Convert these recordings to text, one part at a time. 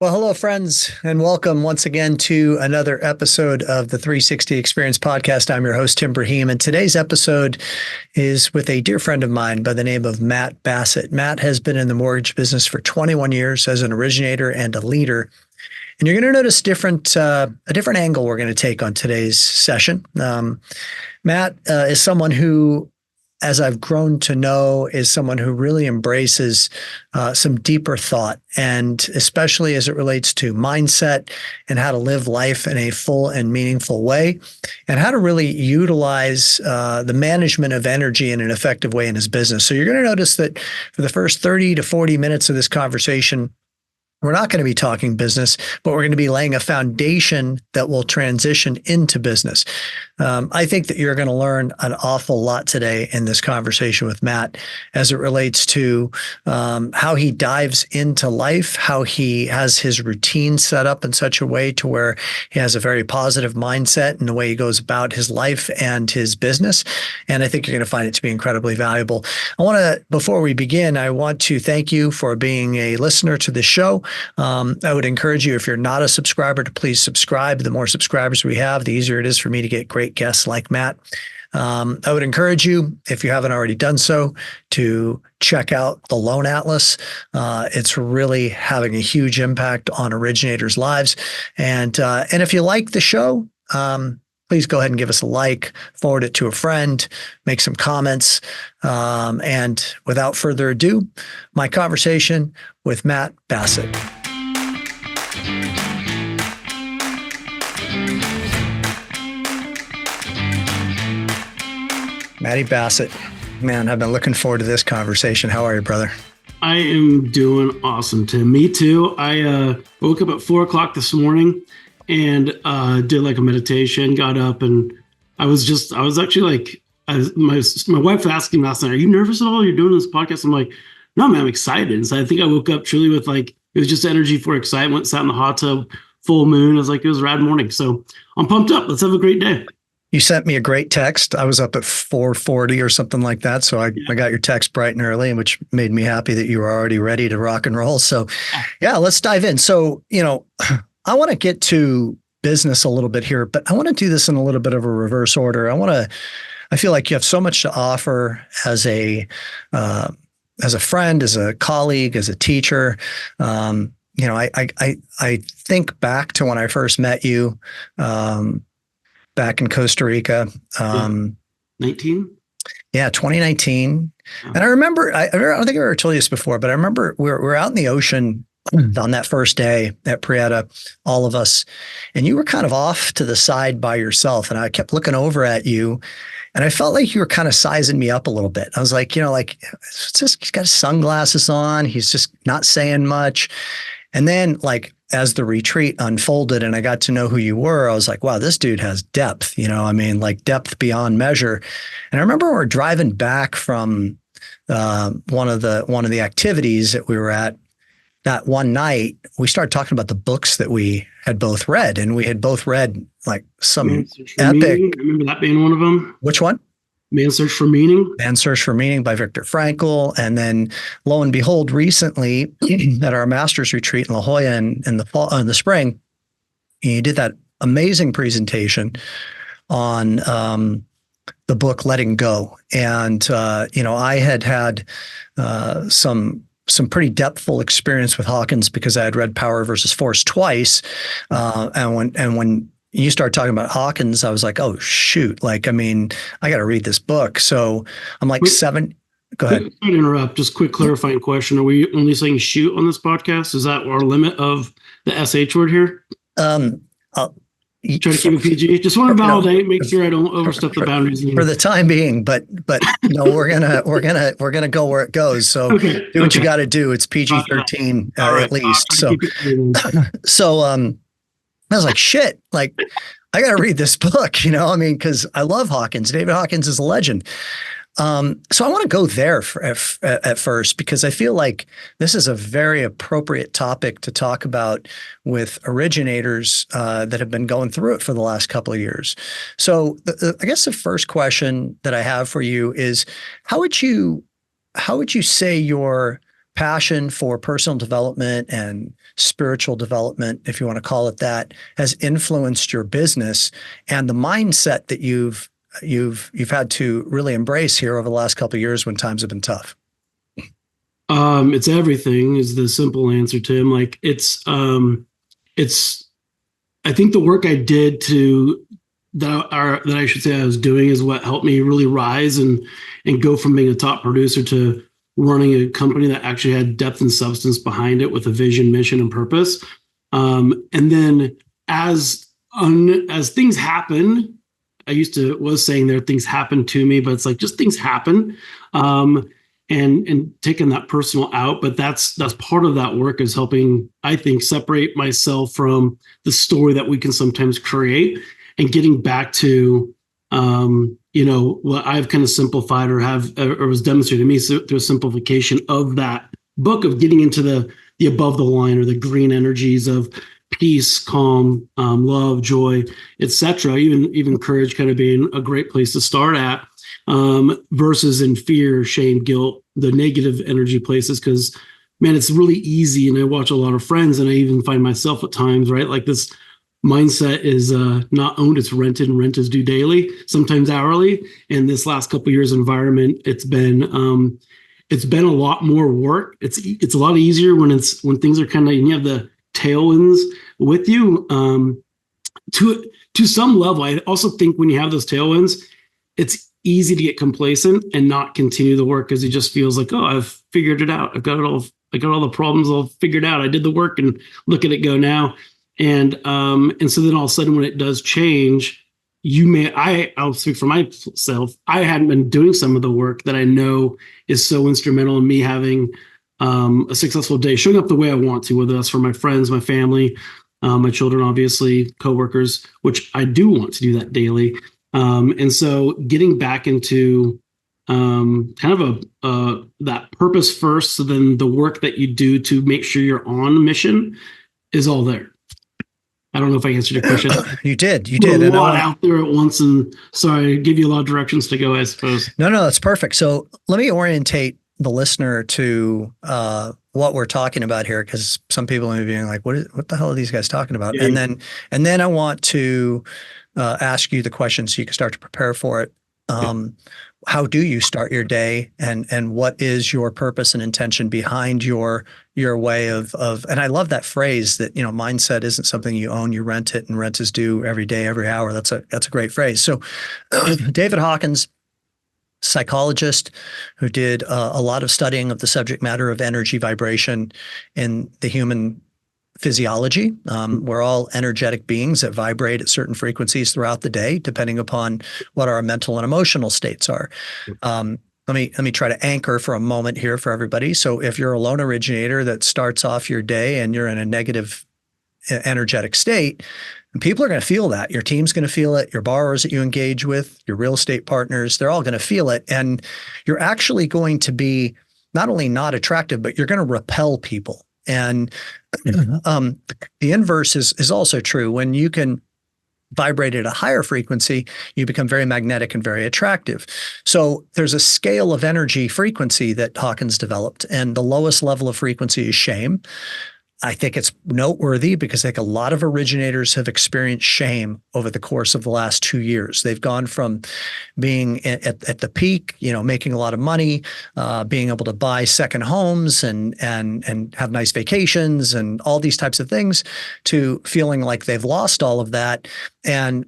Well, hello, friends, and welcome once again to another episode of the 360 Experience podcast. I'm your host, Tim Braheem, and today's episode is with a dear friend of mine by the name of Matt Bassitt. Matt has been in the mortgage business for 21 years as an originator and a leader. And you're going to notice a different angle we're going to take on today's session. Matt is someone who, as I've grown to know, is someone who really embraces some deeper thought, and especially as it relates to mindset and how to live life in a full and meaningful way, and how to really utilize the management of energy in an effective way in his business. So you're going to notice that for the first 30 to 40 minutes of this conversation, we're not going to be talking business, but we're going to be laying a foundation that will transition into business. I think that you're going to learn an awful lot today in this conversation with Matt as it relates to how he dives into life, how he has his routine set up in such a way to where he has a very positive mindset in the way he goes about his life and his business. And I think you're going to find it to be incredibly valuable. Before we begin, I want to thank you for being a listener to this show. I would encourage you, if you're not a subscriber, to please subscribe. The more subscribers we have, the easier it is for me to get great guests like Matt. I would encourage you, if you haven't already done so, to check out the Loan Atlas. It's really having a huge impact on originators' lives. And if you like the show, please go ahead and give us a like, forward it to a friend, make some comments. And without further ado, my conversation with Matt Bassitt. Matty Bassitt, man, I've been looking forward to this conversation. How are you, brother? I am doing awesome, Tim. Me too. I woke up at 4 o'clock this morning and did like a meditation, got up, and I was actually like, my wife was asking last night, "Are you nervous at all? You're doing this podcast?" I'm like, "No, man, I'm excited." And so I think I woke up truly with it was just energy for excitement, sat in the hot tub, full moon. It was a rad morning. So I'm pumped up. Let's have a great day. You sent me a great text. I was up at 4:40 or something like that. So I got your text bright and early, which made me happy that you were already ready to rock and roll. So yeah, let's dive in. So, I want to get to business a little bit here, but I want to do this in a little bit of a reverse order. I feel like you have so much to offer as a friend, as a colleague, as a teacher. I think back to when I first met you, back in Costa Rica. 19? Yeah, 2019. And I remember, I don't think I ever told you this before, but I remember we were out in the ocean on that first day at Prieta, all of us, and you were kind of off to the side by yourself. And I kept looking over at you, and I felt like you were kind of sizing me up a little bit. I was like, it's just, he's got his sunglasses on. He's just not saying much. And then as the retreat unfolded and I got to know who you were, I was like, wow, this dude has depth, depth beyond measure. And I remember we were driving back from one of the activities that we were at. That one night, we started talking about the books that we had both read, and we had both read some epic. I remember that being one of them. Which one? Man's Search for Meaning. Man's Search for Meaning by Viktor Frankl. And then, lo and behold, recently at our master's retreat in La Jolla in the spring, you did that amazing presentation on the book Letting Go. And I had some pretty depthful experience with Hawkins because I had read Power versus Force twice. And when you started talking about Hawkins, I was like, oh, shoot. I got to read this book. So I'm like, go ahead. Sorry to interrupt. Just quick clarifying question. Are we only saying shoot on this podcast? Is that our limit of the SH word here? Try to keep it PG. Just want to validate, make sure I don't overstep the boundaries for the time being. But no, we're gonna go where it goes. So do what you got to do. It's PG-13 at least. So I was like, shit. I got to read this book. Because I love Hawkins. David Hawkins is a legend. So I want to go there at first, because I feel like this is a very appropriate topic to talk about with originators that have been going through it for the last couple of years. So I guess the first question that I have for you is, how would you say your passion for personal development and spiritual development, if you want to call it that, has influenced your business and the mindset that you've had to really embrace here over the last couple of years when times have been tough? It's everything is the simple answer, Tim. Like it's I think the work I did that I should say I was doing is what helped me really rise and go from being a top producer to running a company that actually had depth and substance behind it with a vision, mission, and purpose. And then as things happen, was saying there things happen to me, but it's like just things happen. And taking that personal out, but that's part of that work is helping, I think, separate myself from the story that we can sometimes create and getting back to what I've kind of simplified or was demonstrated to me through a simplification of that book of getting into the above the line or the green energies of peace, calm, love, joy, etc. Even courage kind of being a great place to start at, versus in fear, shame, guilt, the negative energy places. Because man, it's really easy, and I watch a lot of friends, and I even find myself at times, right? Like this mindset is not owned, it's rented, and rent is due daily, sometimes hourly. And this last couple of years environment, it's been a lot more work. It's a lot easier when things are kind of, and you have the tailwinds with you. To some level, I also think when you have those tailwinds, it's easy to get complacent and not continue the work because it just feels like, oh, I've figured it out. I got all the problems all figured out. I did the work and look at it go now. And so then all of a sudden when it does change, I'll speak for myself. I hadn't been doing some of the work that I know is so instrumental in me having a successful day, showing up the way I want to, whether that's for my friends, my family, my children, obviously, coworkers, which I do want to do that daily. And so getting back into kind of that purpose first, so then the work that you do to make sure you're on mission is all there. I don't know if I answered your question. You did. A lot out there at once, and sorry, I give you a lot of directions to go, I suppose. No, that's perfect. So let me orientate the listener to what we're talking about here, because some people may be being like, what the hell are these guys talking about? Yeah. And then I want to ask you the question so you can start to prepare for it. How do you start your day, and what is your purpose and intention behind your way of, and I love that phrase that, mindset isn't something you own, you rent it, and rent is due every day, every hour. That's a great phrase. So David Hawkins, psychologist who did a lot of studying of the subject matter of energy vibration in the human physiology. We're all energetic beings that vibrate at certain frequencies throughout the day, depending upon what our mental and emotional states are. Let me try to anchor for a moment here for everybody. So if you're a lone originator that starts off your day and you're in a negative energetic state, people are going to feel that. Your team's going to feel it. Your borrowers that you engage with, your real estate partners, they're all going to feel it. And you're actually going to be not only not attractive, but you're going to repel people. And the inverse is also true. When you can vibrate at a higher frequency, you become very magnetic and very attractive. So there's a scale of energy frequency that Hawkins developed, and the lowest level of frequency is shame. I think it's noteworthy because I think a lot of originators have experienced shame over the course of the last 2 years. They've gone from being at the peak, making a lot of money, being able to buy second homes and have nice vacations and all these types of things, to feeling like they've lost all of that. And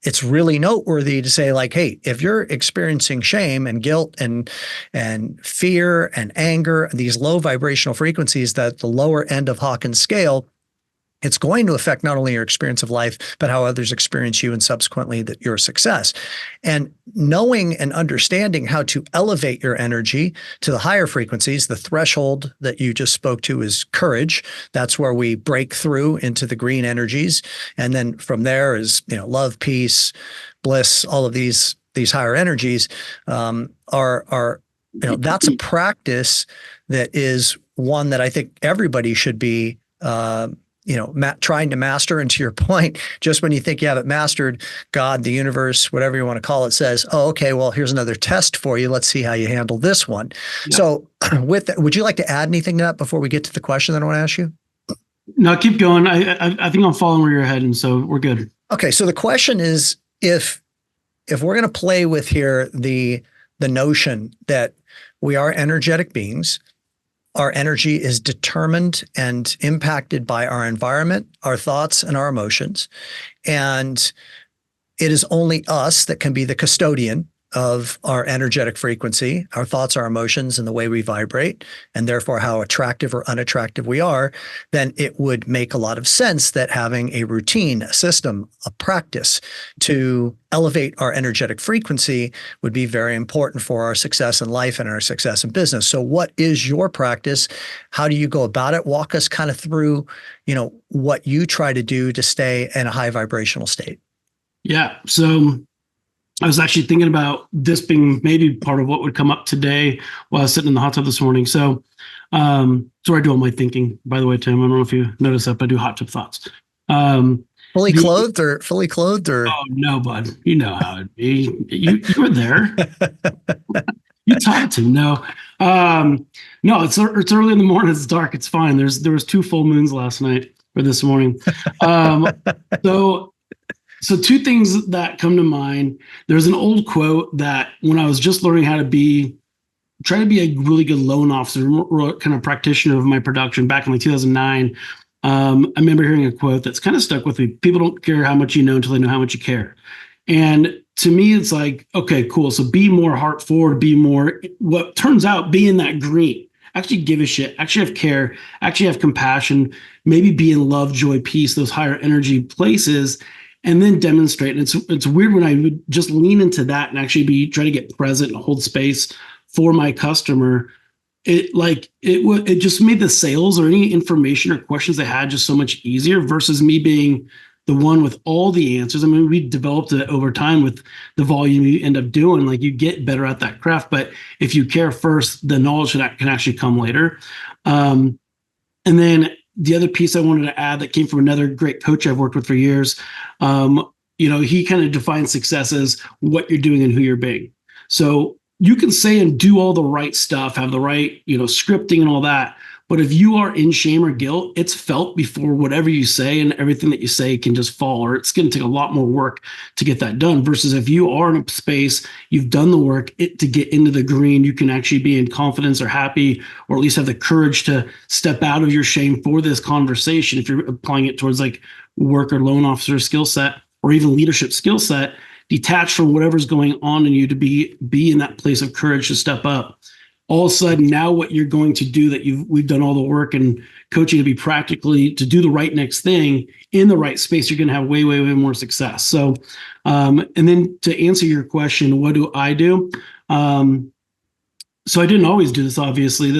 it's really noteworthy to say, like, hey, if you're experiencing shame and guilt and fear and anger, these low vibrational frequencies, that the lower end of Hawkins' scale, it's going to affect not only your experience of life, but how others experience you and subsequently your success. And knowing and understanding how to elevate your energy to the higher frequencies, the threshold that you just spoke to is courage. That's where we break through into the green energies. And then from there is, love, peace, bliss, all of these higher energies are that's a practice that is one that I think everybody should be trying to master. And to your point, just when you think you have it mastered, God, the universe, whatever you want to call it, says, oh, okay, well, here's another test for you. Let's see how you handle this one. Yeah. So with that, would you like to add anything to that before we get to the question that I want to ask you? No, keep going. I think I'm following where you're heading, so we're good. Okay. So the question is, if we're going to play with here the notion that we are energetic beings, our energy is determined and impacted by our environment, our thoughts, and our emotions. And it is only us that can be the custodian of our energetic frequency, our thoughts, our emotions, and the way we vibrate, and therefore how attractive or unattractive we are. Then it would make a lot of sense that having a routine, a system, a practice to elevate our energetic frequency would be very important for our success in life and our success in business. So what is your practice? How do you go about it? Walk us kind of through, what you try to do to stay in a high vibrational state. Yeah. So I was actually thinking about this being maybe part of what would come up today while I was sitting in the hot tub this morning. So where I do all my thinking, by the way, Tim. I don't know if you noticed that, but I do hot tub thoughts. Fully clothed or? Oh, no, bud. You know how it'd be. You were there. You talked to him. No, it's early in the morning. It's dark. It's fine. There was 2 full moons last night or this morning. So 2 things that come to mind. There's an old quote that when I was just learning how to try to be a really good loan officer, kind of practitioner of my production back in like 2009. I remember hearing a quote that's kind of stuck with me. People don't care how much you know until they know how much you care. And to me, it's like, okay, cool. So be more heart forward, be more, what turns out being that green, actually give a shit, actually have care, actually have compassion, maybe be in love, joy, peace, those higher energy places, and then demonstrate. And it's weird when I would just lean into that and actually try to get present and hold space for my customer. It just made the sales or any information or questions they had just so much easier versus me being the one with all the answers. I mean, we developed it over time with the volume you end up doing. Like, you get better at that craft, but if you care first, the knowledge can actually come later. And then the other piece I wanted to add that came from another great coach I've worked with for years, he kind of defines success as what you're doing and who you're being. So you can say and do all the right stuff, have the right, scripting and all that. But if you are in shame or guilt, it's felt before whatever you say, and everything that you say can just fall, or it's going to take a lot more work to get that done. Versus if you are in a space, you've done the work to get into the green, you can actually be in confidence or happy, or at least have the courage to step out of your shame for this conversation. If you're applying it towards like work or loan officer skill set, or even leadership skill set, detached from whatever's going on in you to be in that place of courage to step up. All of a sudden, now what you're going to do that we've done all the work and coaching to be practically to do the right next thing in the right space, you're going to have way, way, way more success. So, and then to answer your question, what do I do? So I didn't always do this. Obviously,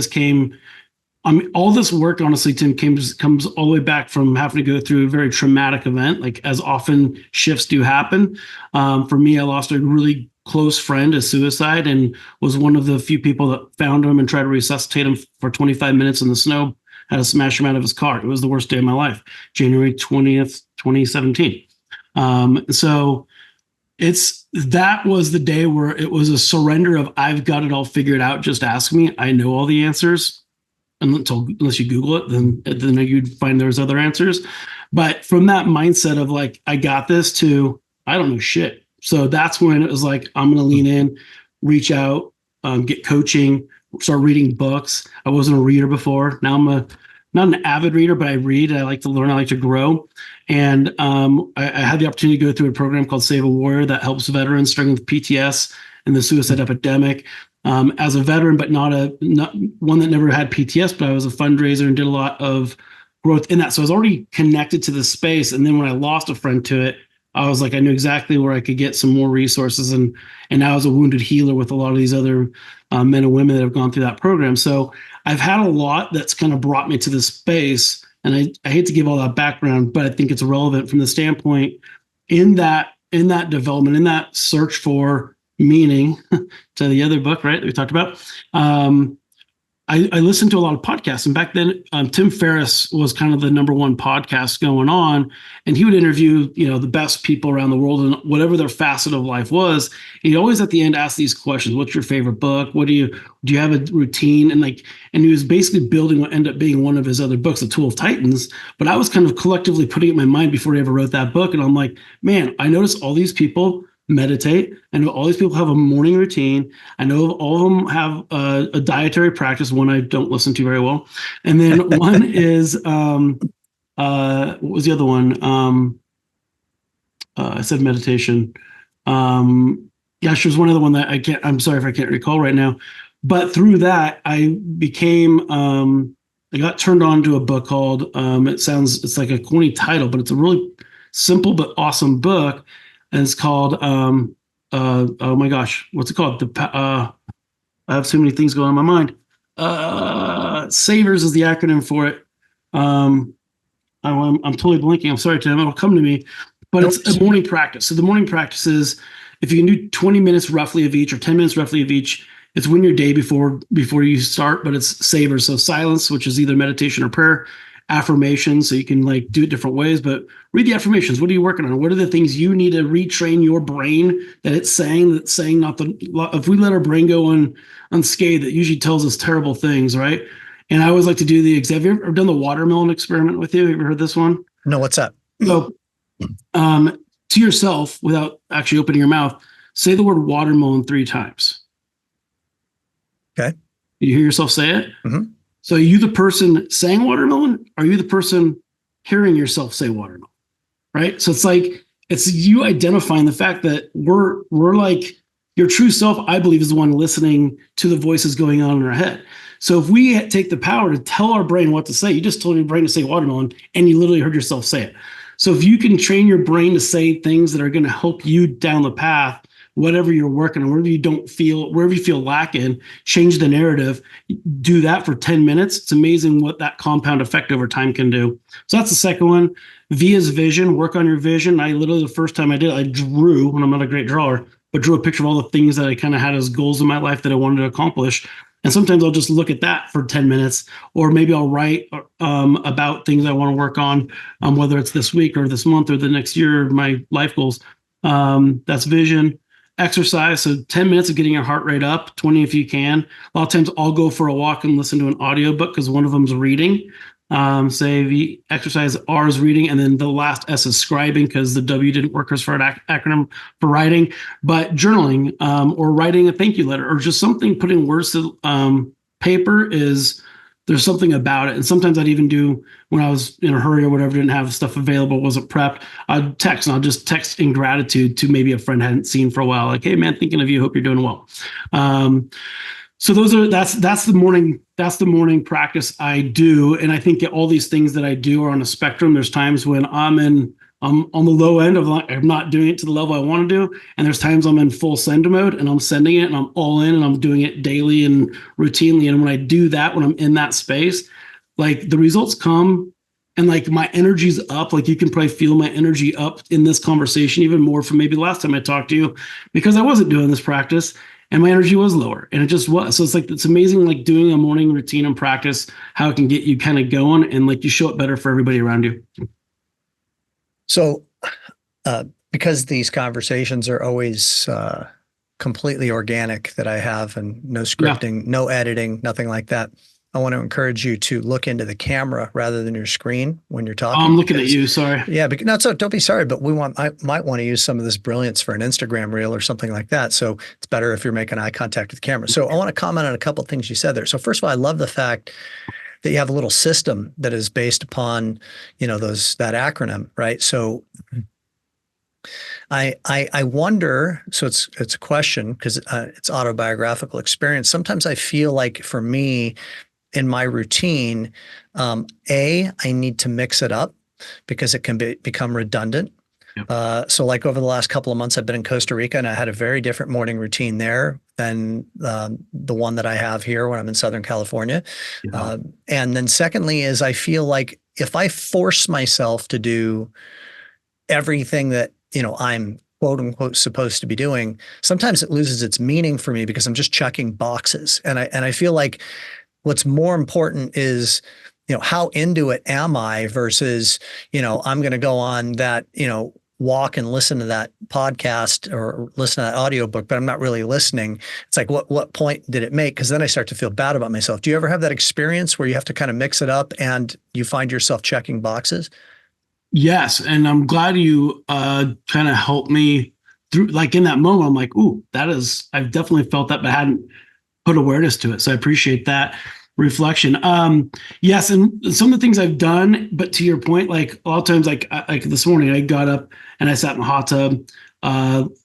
all this work, honestly, Tim, comes all the way back from having to go through a very traumatic event, like as often shifts do happen. For me, I lost a really close friend to suicide and was one of the few people that found him and tried to resuscitate him for 25 minutes in the snow, had to smash him out of his car. It was the worst day of my life, January 20th, 2017. So that was the day where it was a surrender of, I've got it all figured out. Just ask me. I know all the answers. Unless you Google it, then you'd find there's other answers. But from that mindset of like, I got this, to I don't know shit. So that's when it was like, I'm going to lean in, reach out, get coaching, start reading books. I wasn't a reader before. Now I'm not an avid reader, but I read. I like to learn. I like to grow. And I had the opportunity to go through a program called Save a Warrior that helps veterans struggling with PTS and the suicide epidemic. As a veteran, but not one that never had PTS, but I was a fundraiser and did a lot of growth in that. So I was already connected to the space. And then when I lost a friend to it, I was like, I knew exactly where I could get some more resources. And I was a wounded healer with a lot of these other men and women that have gone through that program. So I've had a lot that's kind of brought me to this space. And I hate to give all that background, but I think it's relevant from the standpoint in that development, in that search for meaning to the other book, right, that we talked about. I listened to a lot of podcasts, and back then, Tim Ferriss was kind of the number one podcast going on, and he would interview, the best people around the world and whatever their facet of life was. He always at the end asked these questions: "What's your favorite book? Do you have a routine?" And he was basically building what ended up being one of his other books, The Tool of Titans. But I was kind of collectively putting it in my mind before he ever wrote that book, and I'm like, man, I noticed all these people meditate. I know all these people have a morning routine. I know all of them have a dietary practice, one I don't listen to very well. And then one is, what was the other one? I said meditation. Yeah, there's one other one that I'm sorry if I can't recall right now. But through that, I got turned on to a book called, it's like a corny title, but it's a really simple but awesome book. And it's called, oh my gosh, what's it called? I have so many things going on in my mind. SAVERS is the acronym for it. I'm totally blanking. I'm sorry, Tim. It'll come to me. But it's a morning practice. So the morning practice is, if you can do 20 minutes roughly of each, or 10 minutes roughly of each, it's win your day before you start. But it's SAVERS. So silence, which is either meditation or prayer. Affirmations, so you can do it different ways, but read the affirmations. What are you working on? What are the things you need to retrain your brain that's saying not the, if we let our brain go unscathed, it usually tells us terrible things, right? And I always like to do have you ever done the watermelon experiment with you? Have you ever heard this one? No, what's that? So to yourself, without actually opening your mouth, say the word watermelon 3 times. Okay. You hear yourself say it? Mm-hmm. So are you the person saying watermelon? Or are you the person hearing yourself say watermelon? Right? So it's you identifying the fact that we're like, your true self, I believe, is the one listening to the voices going on in our head. So if we take the power to tell our brain what to say, you just told your brain to say watermelon and you literally heard yourself say it. So if you can train your brain to say things that are going to help you down the path, whatever you're working on, wherever you feel lacking, change the narrative, do that for 10 minutes. It's amazing what that compound effect over time can do. So that's the second one. V is vision, work on your vision. I literally, the first time I did, I drew, and I'm not a great drawer, but drew a picture of all the things that I kind of had as goals in my life that I wanted to accomplish. And sometimes I'll just look at that for 10 minutes, or maybe I'll write about things I want to work on, whether it's this week or this month or the next year, my life goals. That's vision. Exercise, so 10 minutes of getting your heart rate up, 20 if you can. A lot of times I'll go for a walk and listen to an audiobook because one of them's reading. Say the exercise R is reading, and then the last S is scribing, because the W didn't work as for an acronym for writing. But journaling, or writing a thank you letter, or just something, putting words to paper, there's something about it. And sometimes I'd even do, when I was in a hurry or whatever, didn't have stuff available, wasn't prepped, I'd text, and I'll just text in gratitude to maybe a friend I hadn't seen for a while. Like, hey man, thinking of you, hope you're doing well. So that's the morning practice I do. And I think all these things that I do are on a spectrum. There's times when I'm on the low end of, I'm not doing it to the level I want to do. And there's times I'm in full send mode and I'm sending it and I'm all in and I'm doing it daily and routinely. And when I do that, when I'm in that space, the results come, and my energy's up. You can probably feel my energy up in this conversation even more from maybe the last time I talked to you, because I wasn't doing this practice and my energy was lower, and it just was. So it's amazing, doing a morning routine and practice, how it can get you kind of going, and you show up better for everybody around you. So, because these conversations are always completely organic that I have, and no scripting, no editing, nothing like that, I want to encourage you to look into the camera rather than your screen when you're talking. I'm looking at you. Sorry. Yeah, don't be sorry, but I might want to use some of this brilliance for an Instagram reel or something like that. So it's better if you're making eye contact with the camera. So I want to comment on a couple of things you said there. So first of all, I love the fact that you have a little system that is based upon, that acronym, right? So I wonder, so it's a question, because it's autobiographical experience. Sometimes I feel like, for me, in my routine, I need to mix it up because it can become redundant. Yep. So over the last couple of months, I've been in Costa Rica, and I had a very different morning routine there than the one that I have here when I'm in Southern California. Yeah. And then secondly is, I feel like if I force myself to do everything that, I'm quote unquote supposed to be doing, sometimes it loses its meaning for me because I'm just checking boxes. And I feel like what's more important is, how into it am I versus, I'm going to go on that, walk and listen to that podcast or listen to that audiobook, but I'm not really listening. It's like, what point did it make? Because then I start to feel bad about myself. Do you ever have that experience where you have to kind of mix it up and you find yourself checking boxes? Yes, and I'm glad you kind of helped me through. Like in that moment, I'm like, "Ooh, I've definitely felt that, but I hadn't put awareness to it." So I appreciate that reflection. Yes, and some of the things I've done, but to your point, like a lot of times, like this morning, I got up and I sat in the hot tub,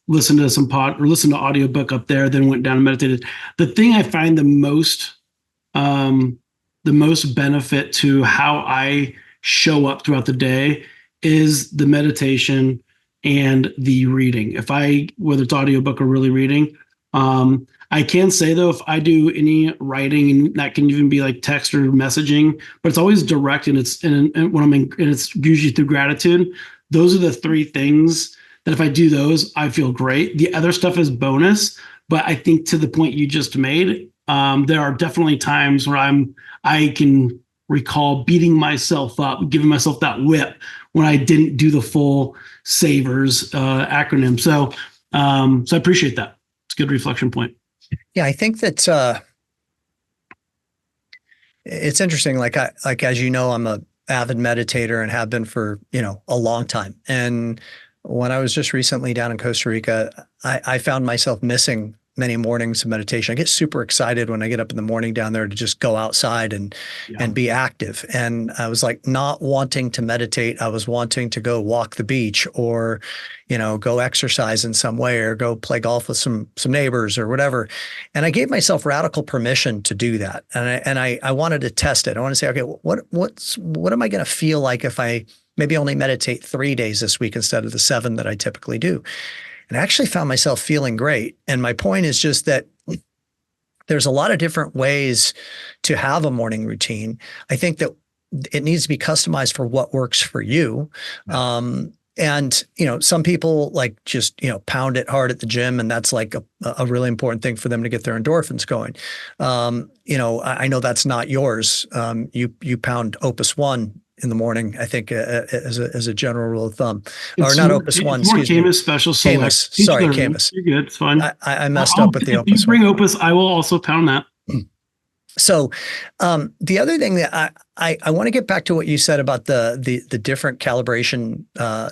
listened to listened to audiobook up there, then went down and meditated. The thing I find the most benefit to how I show up throughout the day is the meditation and the reading. Whether it's audiobook or really reading, I can say though, if I do any writing, and that can even be like text or messaging, but it's always direct, and it's usually through gratitude. Those are the three things that if I do those, I feel great. The other stuff is bonus, but I think to the point you just made, there are definitely times where I can recall beating myself up, giving myself that whip when I didn't do the full SAVERS acronym. So I appreciate that. It's a good reflection point. Yeah, I think that it's interesting. Like as you know, I'm a avid meditator and have been for, a long time. And when I was just recently down in Costa Rica, I found myself missing many mornings of meditation. I get super excited when I get up in the morning down there to just go outside and be active. And I was like not wanting to meditate. I was wanting to go walk the beach or, go exercise in some way or go play golf with some neighbors or whatever. And I gave myself radical permission to do that. And I wanted to test it. I want to say, okay, what am I going to feel like if I maybe only meditate 3 days this week instead of the 7 that I typically do? And I actually found myself feeling great. And my point is just that there's a lot of different ways to have a morning routine. I think that it needs to be customized for what works for you. And, some people like just, pound it hard at the gym, and that's like a really important thing for them to get their endorphins going. I know that's not yours. You pound Opus One in the morning, I think, as a general rule of thumb, or not Opus One. Excuse me. Special Select. Camus. Sorry, Camus. You're good. It's fine. I messed up with the Opus. If you bring Opus, I will also pound that. So the other thing that I want to get back to what you said about the different calibration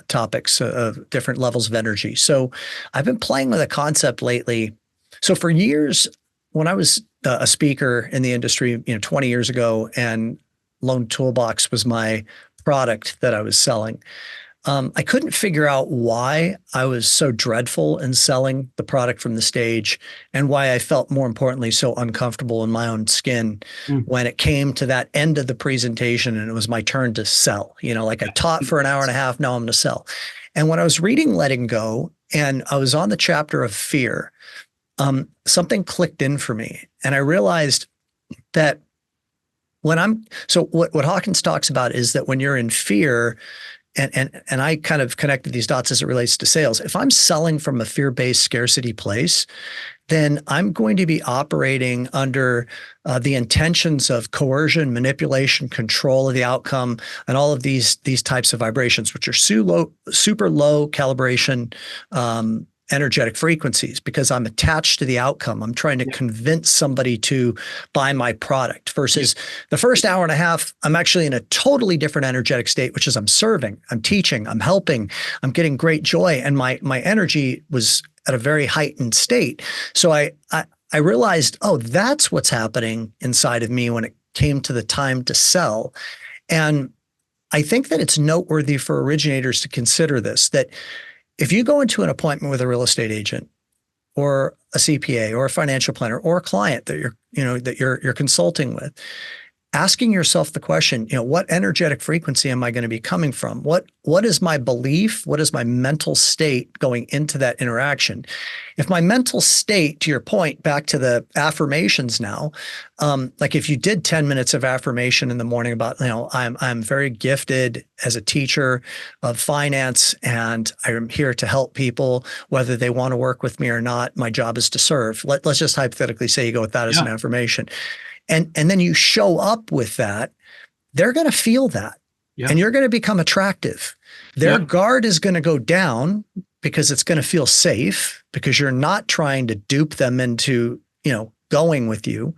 topics of different levels of energy. So I've been playing with a concept lately. So for years, when I was a speaker in the industry, 20 years ago, and Lone Toolbox was my product that I was selling, I couldn't figure out why I was so dreadful in selling the product from the stage and why I felt, more importantly, so uncomfortable in my own skin when it came to that end of the presentation and it was my turn to sell. Like I taught for an hour and a half, now I'm going to sell. And when I was reading Letting Go and I was on the chapter of fear, something clicked in for me. And I realized that what Hawkins talks about is that when you're in fear, and I kind of connected these dots as it relates to sales. If I'm selling from a fear-based scarcity place, then I'm going to be operating under the intentions of coercion, manipulation, control of the outcome, and all of these types of vibrations, which are super low calibration energetic frequencies, because I'm attached to the outcome. I'm trying to convince somebody to buy my product versus the first hour and a half, I'm actually in a totally different energetic state, which is I'm serving, I'm teaching, I'm helping, I'm getting great joy. And my energy was at a very heightened state. So I realized, oh, that's what's happening inside of me when it came to the time to sell. And I think that it's noteworthy for originators to consider this, that if you go into an appointment with a real estate agent or a CPA or a financial planner or a client that you're consulting with, asking yourself the question, what energetic frequency am I going to be coming from? What is my belief? What is my mental state going into that interaction? If my mental state, to your point, back to the affirmations now, like if you did 10 minutes of affirmation in the morning about, I'm very gifted as a teacher of finance and I'm here to help people, whether they want to work with me or not. My job is to serve. Let's just hypothetically say you go with that as an affirmation. and then you show up with that, they're going to feel that. Yeah. And you're going to become attractive. Their guard is going to go down because it's going to feel safe because you're not trying to dupe them into, going with you.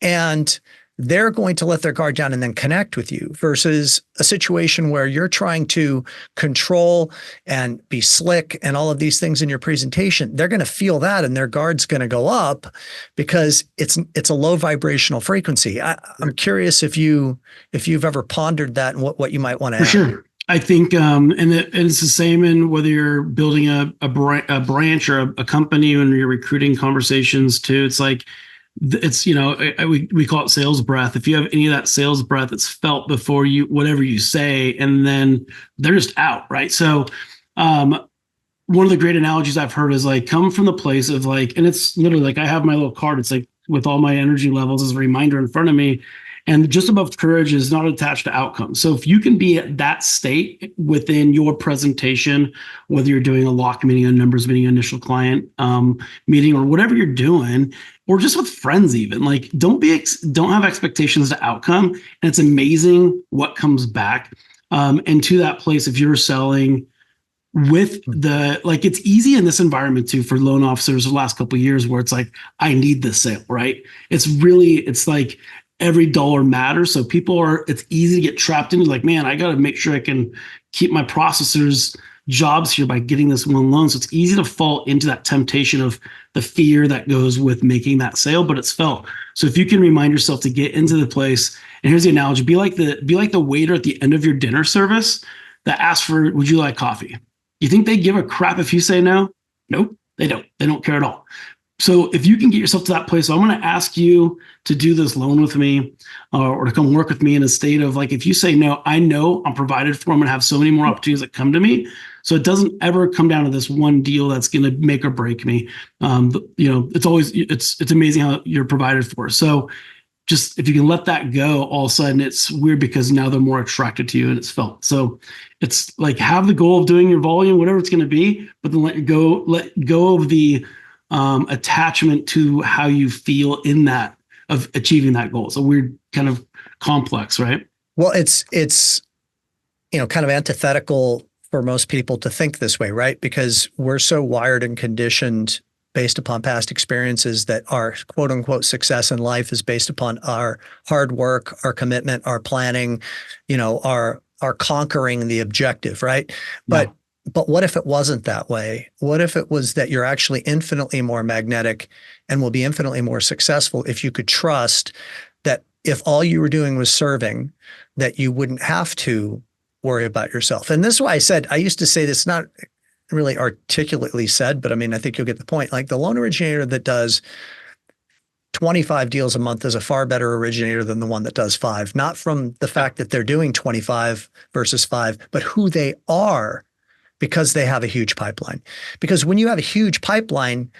And they're going to let their guard down and then connect with you versus a situation where you're trying to control and be slick and all of these things in your presentation. They're going to feel that and their guard's going to go up because it's a low vibrational frequency. I'm curious if you've ever pondered that and what you might want to add. For sure. I think, and it's the same in whether you're building a branch or a company and you're recruiting conversations too. It's like, it's, we call it sales breath. If you have any of that sales breath, it's felt before whatever you say, and then they're just out. Right. So, one of the great analogies I've heard is like, come from the place of like, and it's literally like, I have my little card. It's like with all my energy levels as a reminder in front of me. And just above courage is not attached to outcome. So if you can be at that state within your presentation, whether you're doing a lock meeting, a numbers meeting, initial client meeting, or whatever you're doing, or just with friends, even like don't have expectations to outcome. And it's amazing what comes back. And to that place, if you're selling with it's easy in this environment too for loan officers the last couple of years where it's like, I need this sale, right? It's like every dollar matters. So it's easy to get trapped into like, man, I got to make sure I can keep my processors jobs here by getting this one loan. So it's easy to fall into that temptation of the fear that goes with making that sale, but it's felt. So if you can remind yourself to get into the place, and here's the analogy, be like the waiter at the end of your dinner service that asks for, would you like coffee? You think they give a crap if you say no? Nope, they don't. They don't care at all. So if you can get yourself to that place, so I'm going to ask you to do this loan with me or to come work with me in a state of like, if you say no, I know I'm provided for. I'm going to have so many more opportunities that come to me. So it doesn't ever come down to this one deal that's going to make or break me. It's amazing how you're provided for. So just if you can let that go, all of a sudden it's weird because now they're more attracted to you and it's felt. So it's like have the goal of doing your volume, whatever it's going to be, but then let go of the attachment to how you feel in that of achieving that goal. It's a weird kind of complex, right? Well, it's kind of antithetical for most people to think this way, right? Because we're so wired and conditioned based upon past experiences that our quote unquote success in life is based upon our hard work, our commitment, our planning, our conquering the objective, right? Yeah. But what if it wasn't that way? What if it was that you're actually infinitely more magnetic and will be infinitely more successful if you could trust that if all you were doing was serving, that you wouldn't have to worry about yourself. And this is why I used to say this, not really articulately said, but I mean, I think you'll get the point. Like the loan originator that does 25 deals a month is a far better originator than the one that does 5, not from the fact that they're doing 25 versus 5, but who they are. Because they have a huge pipeline. Because when you have a huge pipeline,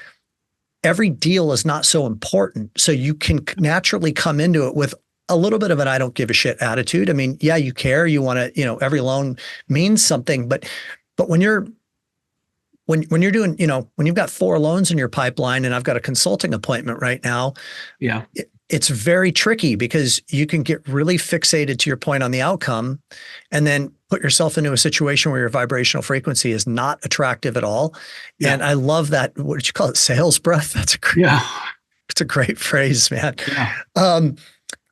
every deal is not so important. So you can naturally come into it with a little bit of an I don't give a shit attitude. I mean, yeah, you care. You want to, every loan means something. But when you're doing, when you've got 4 loans in your pipeline and I've got a consulting appointment right now, yeah, it's very tricky because you can get really fixated to your point on the outcome and then put yourself into a situation where your vibrational frequency is not attractive at all. Yeah. And I love that. What did you call it? Sales breath. That's it's a great phrase, man. Yeah.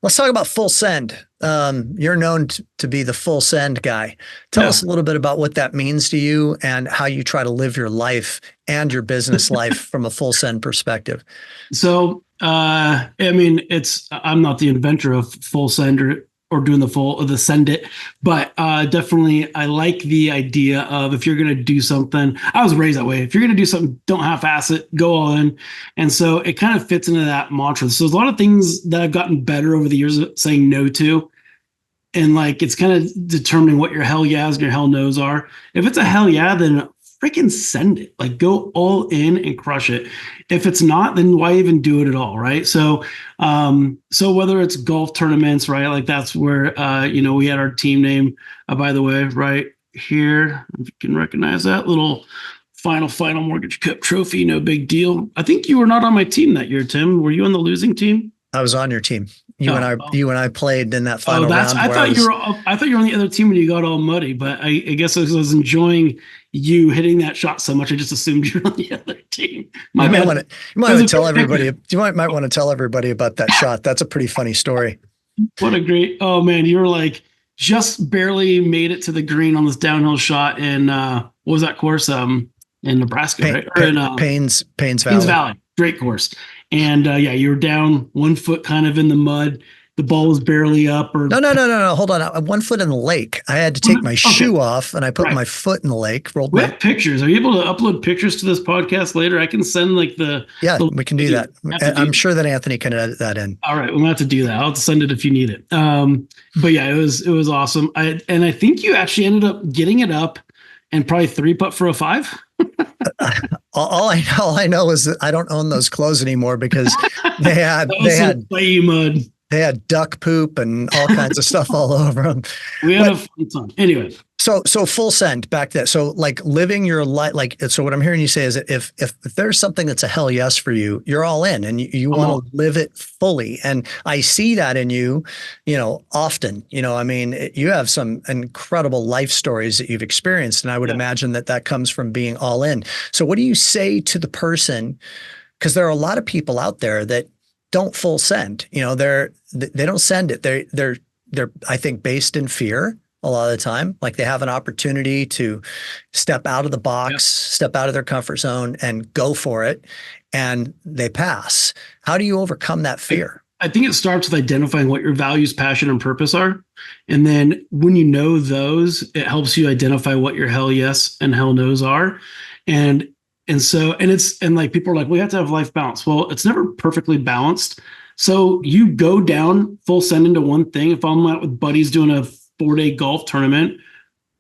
Let's talk about full send. You're known to be the full send guy. Tell us a little bit about what that means to you and how you try to live your life and your business life from a full send perspective. So, I'm not the inventor of full send or doing the send it, but definitely I like the idea of if you're going to do something, I was raised that way. If you're going to do something, don't half-ass it, go all in. And so it kind of fits into that mantra. So there's a lot of things that I've gotten better over the years at saying no to. And like, it's kind of determining what your hell yeahs and your hell no's are. If it's a hell yeah, then freaking send it. Like go all in and crush it. If it's not, then why even do it at all, right? So, so whether it's golf tournaments, right? Like that's where, we had our team name, by the way, right here. If you can recognize that little final Mortgage Cup trophy, no big deal. I think you were not on my team that year, Tim. Were you on the losing team? I was on your team. you and I played in that Oh, final round I where thought you were. I thought you were on the other team when you got all muddy. But I guess I was enjoying you hitting that shot so much. I just assumed you were on the other team. My bad. You might want to tell everybody. You might want to tell everybody about that shot. That's a pretty funny story. What a great! Oh man, you were like just barely made it to the green on this downhill shot in what was that course? In Nebraska, right? Or in Paynes Paynes Valley. Valley. Great course. And yeah, you were down 1 foot kind of in the mud. The ball was barely up. Or no. Hold on. 1 foot in the lake. I had to take my shoe off and I put my foot in the lake. We have pictures. Are you able to upload pictures to this podcast later? I can send like we can do that. I'm sure that Anthony can edit that in. All right. We'll have to do that. I'll have to send it if you need it. But yeah, it was awesome. I think you actually ended up getting it up and probably 3-putt for a 5. all I know is that I don't own those clothes anymore because they had clay mud. They had duck poop and all kinds of stuff all over them. We had a fun time. Anyway. So full send back there. So like living your life, so what I'm hearing you say is that if there's something that's a hell yes for you, you're all in and you want to live it fully. And I see that in you, often, I mean, you have some incredible life stories that you've experienced. And I would imagine that comes from being all in. So what do you say to the person? Because there are a lot of people out there that don't full send, they don't send it. They're I think based in fear a lot of the time. Like they have an opportunity to step out of the box, step out of their comfort zone and go for it. And they pass. How do you overcome that fear? I think it starts with identifying what your values, passion, and purpose are. And then when you know those, it helps you identify what your hell yes and hell no's are. And like people are like, we have to have life balance. Well, it's never perfectly balanced. So you go down full send into one thing. If I'm out with buddies doing a 4-day golf tournament,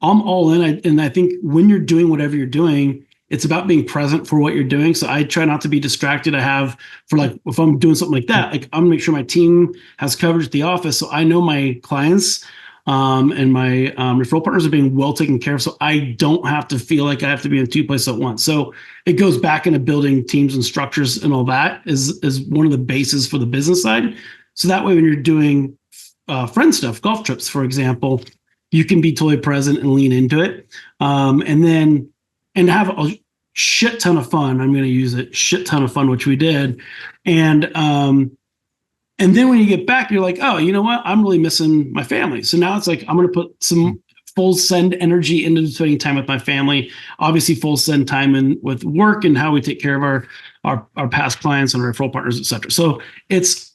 I'm all in. And I think when you're doing whatever you're doing, it's about being present for what you're doing. So I try not to be distracted. I have for like, if I'm doing something like that, like I'm gonna make sure my team has coverage at the office. So I know my clients and my referral partners are being well taken care of. So I don't have to feel like I have to be in 2 places at once. So it goes back into building teams and structures and all that is one of the bases for the business side. So that way, when you're doing friend stuff, golf trips, for example, you can be totally present and lean into it. And have a shit ton of fun. I'm going to use it, shit ton of fun, which we did. And then when you get back, you're like, oh, you know what? I'm really missing my family. So now it's like, I'm going to put some full send energy into spending time with my family, obviously full send time in with work and how we take care of our past clients and our referral partners, et cetera. So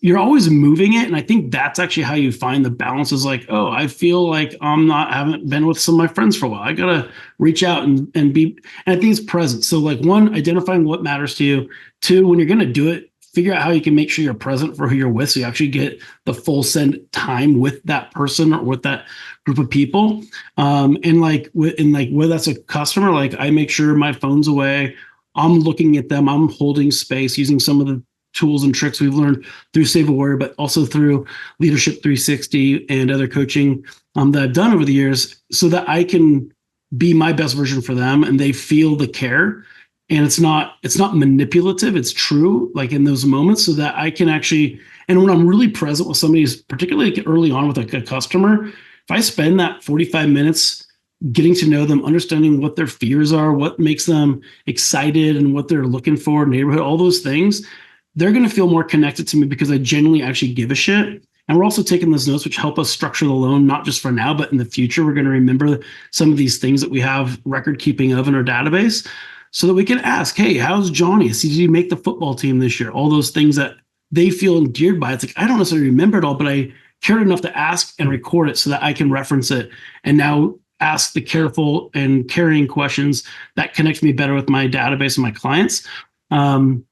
you're always moving it. And I think that's actually how you find the balance is like, oh, I feel like haven't been with some of my friends for a while. I got to reach out and be, and I think it's present. So like 1, identifying what matters to you. 2, when you're going to do it, figure out how you can make sure you're present for who you're with. So you actually get the full send time with that person or with that group of people. And whether that's a customer, like I make sure my phone's away. I'm looking at them. I'm holding space using some of the tools and tricks we've learned through Save a Warrior, but also through Leadership 360 and other coaching that I've done over the years so that I can be my best version for them and they feel the care. And it's not manipulative. It's true, like in those moments, so that I can actually, and when I'm really present with somebody, particularly early on with a customer, if I spend that 45 minutes getting to know them, understanding what their fears are, what makes them excited and what they're looking for, neighborhood, all those things, they're going to feel more connected to me because I genuinely actually give a shit. And we're also taking those notes, which help us structure the loan, not just for now, but in the future. We're going to remember some of these things that we have record keeping of in our database, so that we can ask, hey, how's Johnny? Did he make the football team this year? All those things that they feel endeared by. It's like, I don't necessarily remember it all, but I cared enough to ask and record it so that I can reference it and now ask the careful and caring questions that connect me better with my database and my clients. So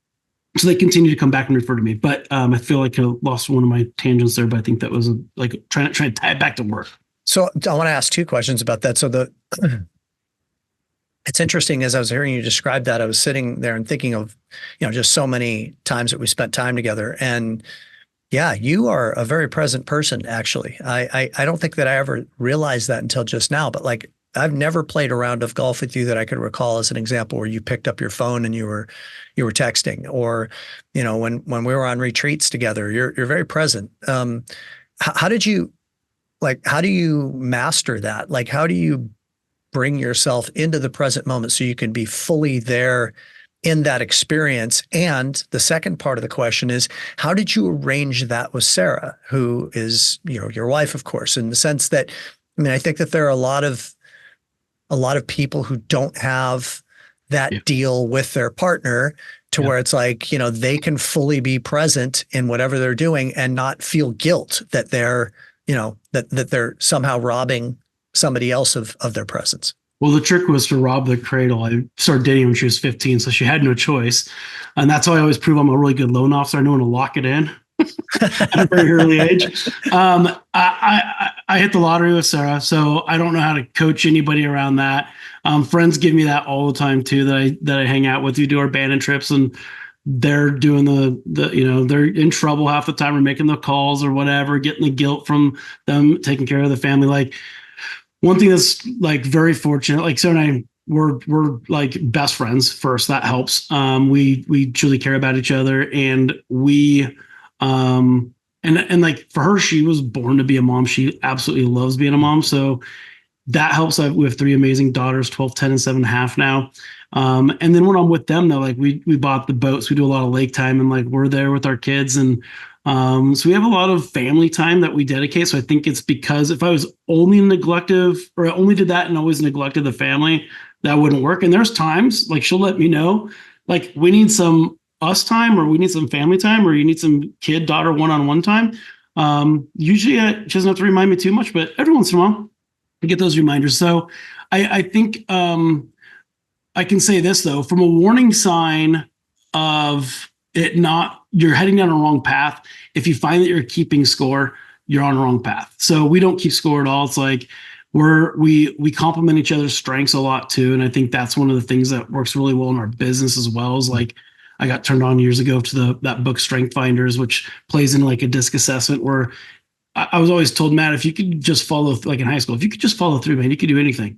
they continue to come back and refer to me. But I feel like I lost one of my tangents there, but I think that was like trying to tie it back to work. So I want to ask 2 questions about that. So it's interesting, as I was hearing you describe that, I was sitting there and thinking of, just so many times that we spent time together. And yeah, you are a very present person, actually. I don't think that I ever realized that until just now, but like I've never played a round of golf with you that I could recall as an example where you picked up your phone and you were texting, or, when we were on retreats together, you're very present. How did you how do you master that? Like, how do you bring yourself into the present moment so you can be fully there in that experience? And the second part of the question is, how did you arrange that with Sarah, who is, your wife, of course, in the sense that, I think that there are a lot of people who don't have that deal with their partner to where it's like, they can fully be present in whatever they're doing and not feel guilt that they're, that they're somehow robbing somebody else of their presence. Well, the trick was to rob the cradle. I started dating when she was 15, so she had no choice. And that's how I always prove I'm a really good loan officer. I know when to lock it in at a very early age. I hit the lottery with Sarah, so I don't know how to coach anybody around that. Friends give me that all the time too, that I hang out with. We do our band trips, and they're doing they're in trouble half the time, or making the calls or whatever, getting the guilt from them taking care of the family. Like, one thing that's like very fortunate, like Sarah and I, we're like best friends first. That helps. We truly care about each other, and we and like for her, she was born to be a mom. She absolutely loves being a mom. So that helps. We have 3 amazing daughters, 12, 10, and 7.5 now. And then when I'm with them, though, like we bought the boats. We do a lot of lake time, and like we're there with our kids, and so we have a lot of family time that we dedicate. So I think it's because if I was only neglective, or I only did that and always neglected the family, that wouldn't work. And there's times like she'll let me know, like, we need some us time, or we need some family time, or you need some kid-daughter one-on-one time. Usually she doesn't have to remind me too much, but every once in a while I get those reminders. So I think I can say this, though, from a warning sign of it not, you're heading down a wrong path. If you find that you're keeping score, you're on the wrong path. So we don't keep score at all. It's like we complement each other's strengths a lot too. And I think that's one of the things that works really well in our business as well. Is like, I got turned on years ago to that book Strength Finders, which plays in like a disc assessment, where I was always told, Matt, if you could just follow, like in high school, if you could just follow through, man, you could do anything.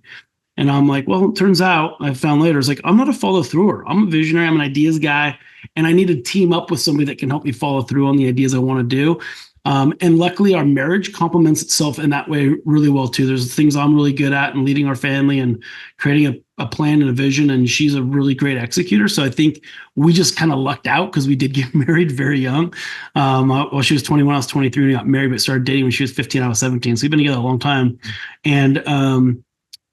And I'm like, well, it turns out, I found later, it's like, I'm not a follow througher. I'm a visionary. I'm an ideas guy, and I need to team up with somebody that can help me follow through on the ideas I want to do. And luckily, our marriage complements itself in that way really well too. There's things I'm really good at, and leading our family and creating a plan and a vision. And she's a really great executor. So I think we just kind of lucked out, because we did get married very young. Well, she was 21, I was 23 when we got married, but started dating when she was 15, I was 17. So we've been together a long time. And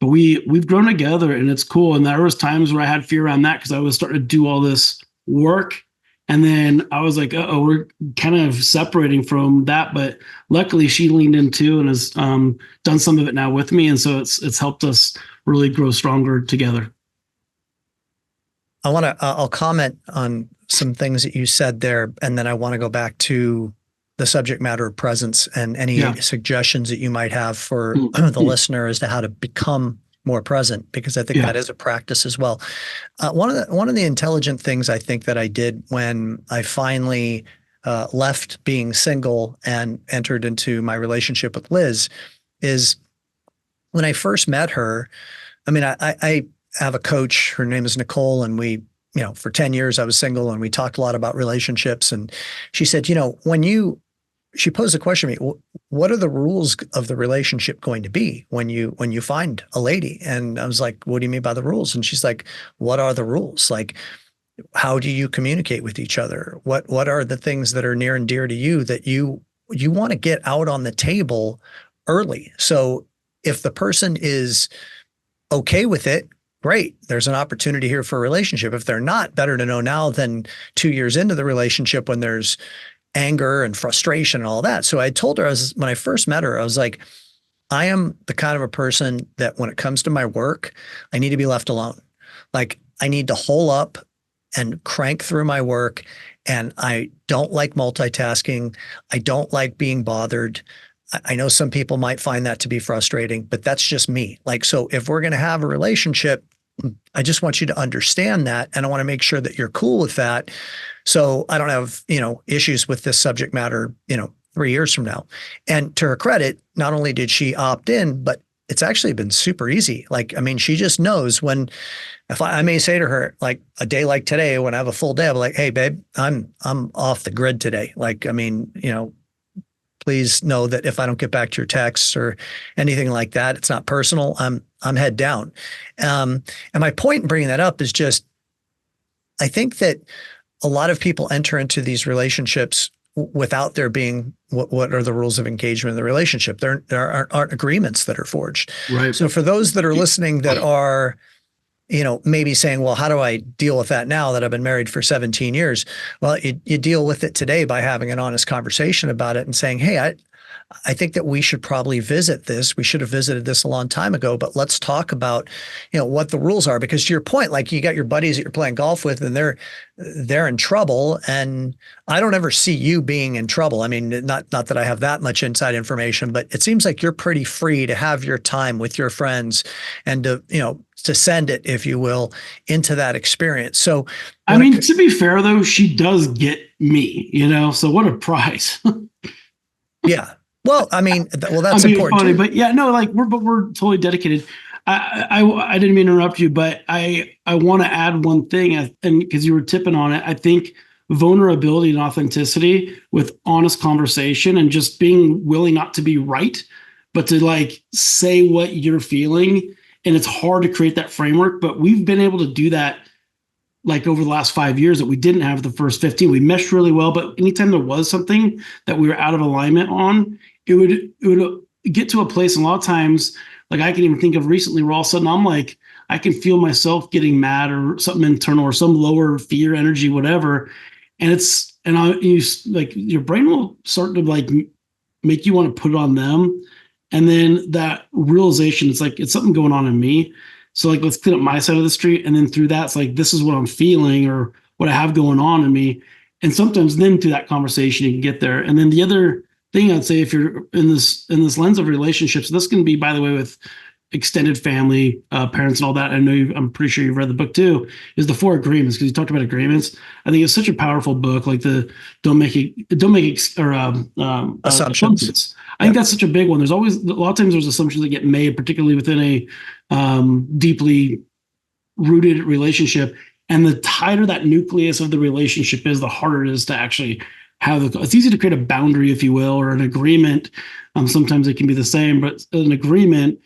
but we've grown together, and it's cool. And there was times where I had fear around that, because I was starting to do all this work. And then I was like, we're kind of separating from that. But luckily she leaned in too, and has done some of it now with me. And so it's helped us really grow stronger together. I'll comment on some things that you said there, and then I want to go back to the subject matter of presence and any suggestions that you might have for the listener as to how to become more present, because I think that is a practice as well. One of the intelligent things I think that I did when I finally left being single and entered into my relationship with Liz is, when I first met her, I mean, I have a coach, her name is Nicole, and we, for 10 years I was single, and we talked a lot about relationships. And she said, she posed a question to me, what are the rules of the relationship going to be when you find a lady? And I was like, what do you mean by the rules? And she's like, what are the rules? Like, how do you communicate with each other? What are the things that are near and dear to you that you want to get out on the table early? So if the person is okay with it, great. There's an opportunity here for a relationship. If they're not, better to know now than 2 years into the relationship when there's anger and frustration and all that. So I told her, when I first met her, I was like, I am the kind of a person that when it comes to my work, I need to be left alone. Like, I need to hole up and crank through my work. And I don't like multitasking. I don't like being bothered. I know some people might find that to be frustrating, but that's just me. Like, so if we're going to have a relationship, I just want you to understand that. And I want to make sure that you're cool with that. So I don't have, issues with this subject matter, 3 years from now. And to her credit, not only did she opt in, but it's actually been super easy. Like, I mean, she just knows when, if I may say to her, like a day like today, when I have a full day, I'm like, hey, babe, I'm off the grid today. Like, I mean, please know that if I don't get back to your texts or anything like that, it's not personal. I'm head down. And my point in bringing that up is just, I think that a lot of people enter into these relationships without there being what are the rules of engagement in the relationship. There aren't agreements that are forged. Right. So for those that are listening that are, maybe saying, well, how do I deal with that now that I've been married for 17 years? Well, you deal with it today by having an honest conversation about it and saying, hey, I think that we should probably visit this. We should have visited this a long time ago, but let's talk about, what the rules are. Because to your point, like you got your buddies that you're playing golf with and they're in trouble. And I don't ever see you being in trouble. I mean, not that I have that much inside information, but it seems like you're pretty free to have your time with your friends and to send it, if you will, into that experience. So, I mean, to be fair though, she does get me, so what a prize. Yeah. Well, I mean, that's I'm important funny, too. but yeah, no, like we're totally dedicated. I didn't mean to interrupt you, but I want to add one thing, and because you were tipping on it, I think vulnerability and authenticity with honest conversation and just being willing not to be right, but to like say what you're feeling. And it's hard to create that framework, but we've been able to do that like over the last 5 years that we didn't have the first 15. We meshed really well, but anytime there was something that we were out of alignment on, it would get to a place. And a lot of times, like I can even think of recently where all of a sudden I'm like, I can feel myself getting mad or something internal or some lower fear energy, whatever. And like your brain will start to like make you want to put it on them. And then that realization, it's like, it's something going on in me. So like, let's clean up my side of the street. And then through that, it's like, this is what I'm feeling or what I have going on in me. And sometimes then through that conversation, you can get there. And then the other thing I'd say, if you're in this lens of relationships, this can be, by the way, with extended family, parents and all that. I'm pretty sure you've read the book too, is the 4 agreements, because you talked about agreements. I think it's such a powerful book, like the don't make assumptions. I think that's such a big one. There's always, a lot of times there's assumptions that get made, particularly within a deeply rooted relationship. And the tighter that nucleus of the relationship is, the harder it is to actually have it's easy to create a boundary, if you will, or an agreement. Sometimes it can be the same, but an agreement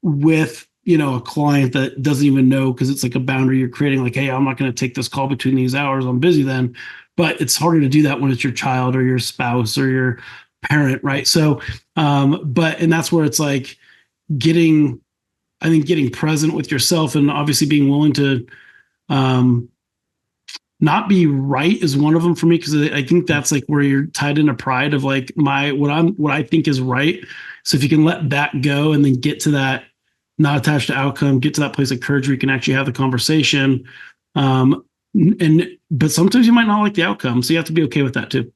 with, a client that doesn't even know, because it's like a boundary you're creating, like, hey, I'm not going to take this call between these hours. I'm busy then. But it's harder to do that when it's your child or your spouse or your parent, right? So, and that's where it's like getting present with yourself, and obviously being willing to not be right is one of them for me, because I think that's like where you're tied into pride of like what I think is right. So if you can let that go and then get to that, not attached to outcome, get to that place of courage where you can actually have the conversation. But sometimes you might not like the outcome, so you have to be okay with that too.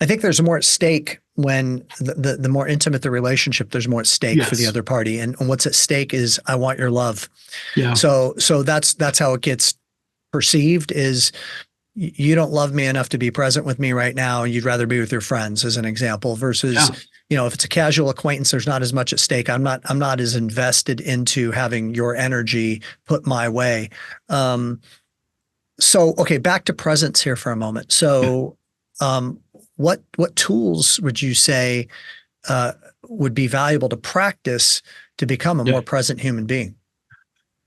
I think there's more at stake when the more intimate the relationship, there's more at stake for the other party. And what's at stake is, I want your love. Yeah. So that's how it gets perceived, is you don't love me enough to be present with me right now. And you'd rather be with your friends, as an example, versus, if it's a casual acquaintance, there's not as much at stake. I'm not as invested into having your energy put my way. So, okay, back to presence here for a moment. So, what tools would you say would be valuable to practice to become a more present human being?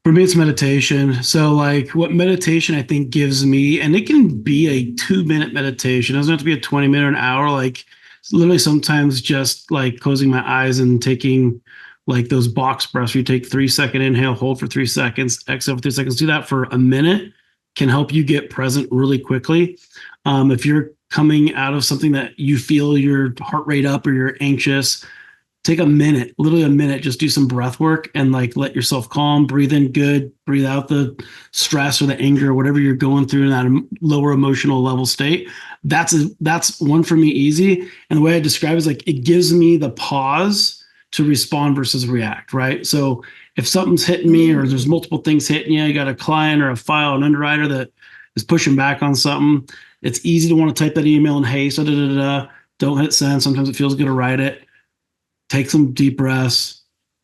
For me, it's meditation. So like what meditation I think gives me, and it can be a 2-minute meditation. It doesn't have to be a 20-minute or an hour. Like literally sometimes just like closing my eyes and taking like those box breaths where you take 3-second inhale, hold for 3 seconds, exhale for 3 seconds. Do that for a minute, can help you get present really quickly. If you're coming out of something that you feel your heart rate up or you're anxious, take a minute, literally a minute, just do some breath work and like let yourself calm, breathe in good, breathe out the stress or the anger or whatever you're going through in that lower emotional level state. That's one for me, easy. And the way I describe it is like, it gives me the pause to respond versus react, right? So if something's hitting me or there's multiple things hitting you, you got a client or a file, an underwriter that is pushing back on something, it's easy to want to type that email in haste, don't hit send. Sometimes it feels good to write it. Take some deep breaths,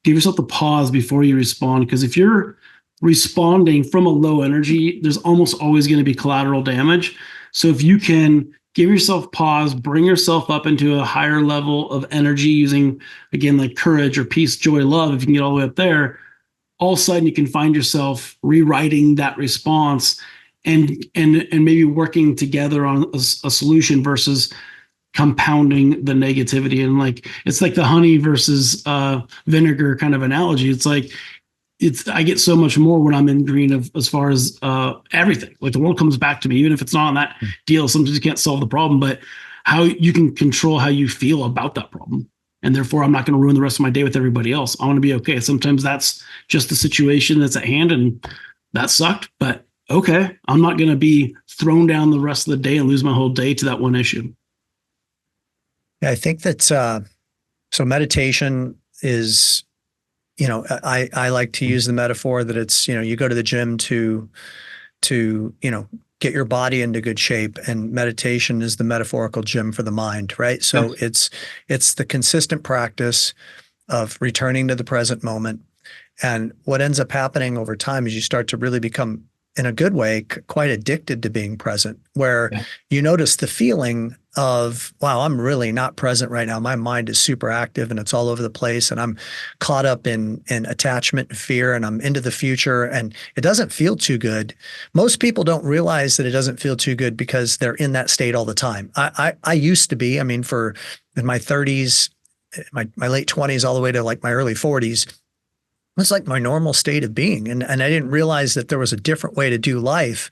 give yourself the pause before you respond. Because if you're responding from a low energy, there's almost always going to be collateral damage. So if you can give yourself pause, bring yourself up into a higher level of energy using, again, like courage or peace, joy, love, if you can get all the way up there, all of a sudden you can find yourself rewriting that response and maybe working together on a solution versus compounding the negativity. And like, it's like the honey versus vinegar kind of analogy. It's like, I get so much more when I'm in green of as far as everything. Like the world comes back to me, even if it's not on that deal. Sometimes you can't solve the problem, but how you can control how you feel about that problem. And therefore, I'm not going to ruin the rest of my day with everybody else. I want to be okay. Sometimes that's just the situation that's at hand, and that sucked. But okay, I'm not going to be thrown down the rest of the day and lose my whole day to that one issue. Yeah, I think that so meditation is, I like to use the metaphor that it's, you go to the gym to get your body into good shape, and meditation is the metaphorical gym for the mind, right? So it's the consistent practice of returning to the present moment. And what ends up happening over time is you start to really become, in a good way, quite addicted to being present, where you notice the feeling of, wow, I'm really not present right now. My mind is super active and it's all over the place. And I'm caught up in attachment and fear, and I'm into the future, and it doesn't feel too good. Most people don't realize that it doesn't feel too good because they're in that state all the time. I used to be, in my 30s, my late 20s, all the way to like my early 40s, it's like my normal state of being. And I didn't realize that there was a different way to do life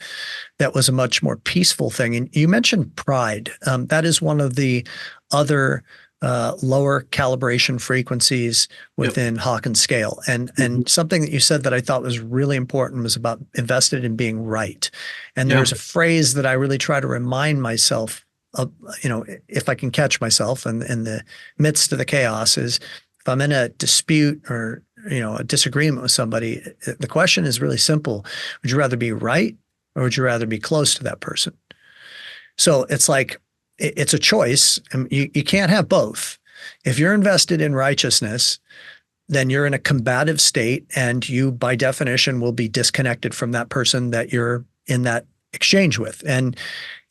that was a much more peaceful thing. And you mentioned pride. That is one of the other lower calibration frequencies within Hawkins scale. And something that you said that I thought was really important was about invested in being right. And there's a phrase that I really try to remind myself of, if I can catch myself in the midst of the chaos, is if I'm in a dispute or a disagreement with somebody, the question is really simple. Would you rather be right, or would you rather be close to that person? So it's like, it's a choice, and you can't have both. If you're invested in righteousness, then you're in a combative state, and you, by definition, will be disconnected from that person that you're in that exchange with. And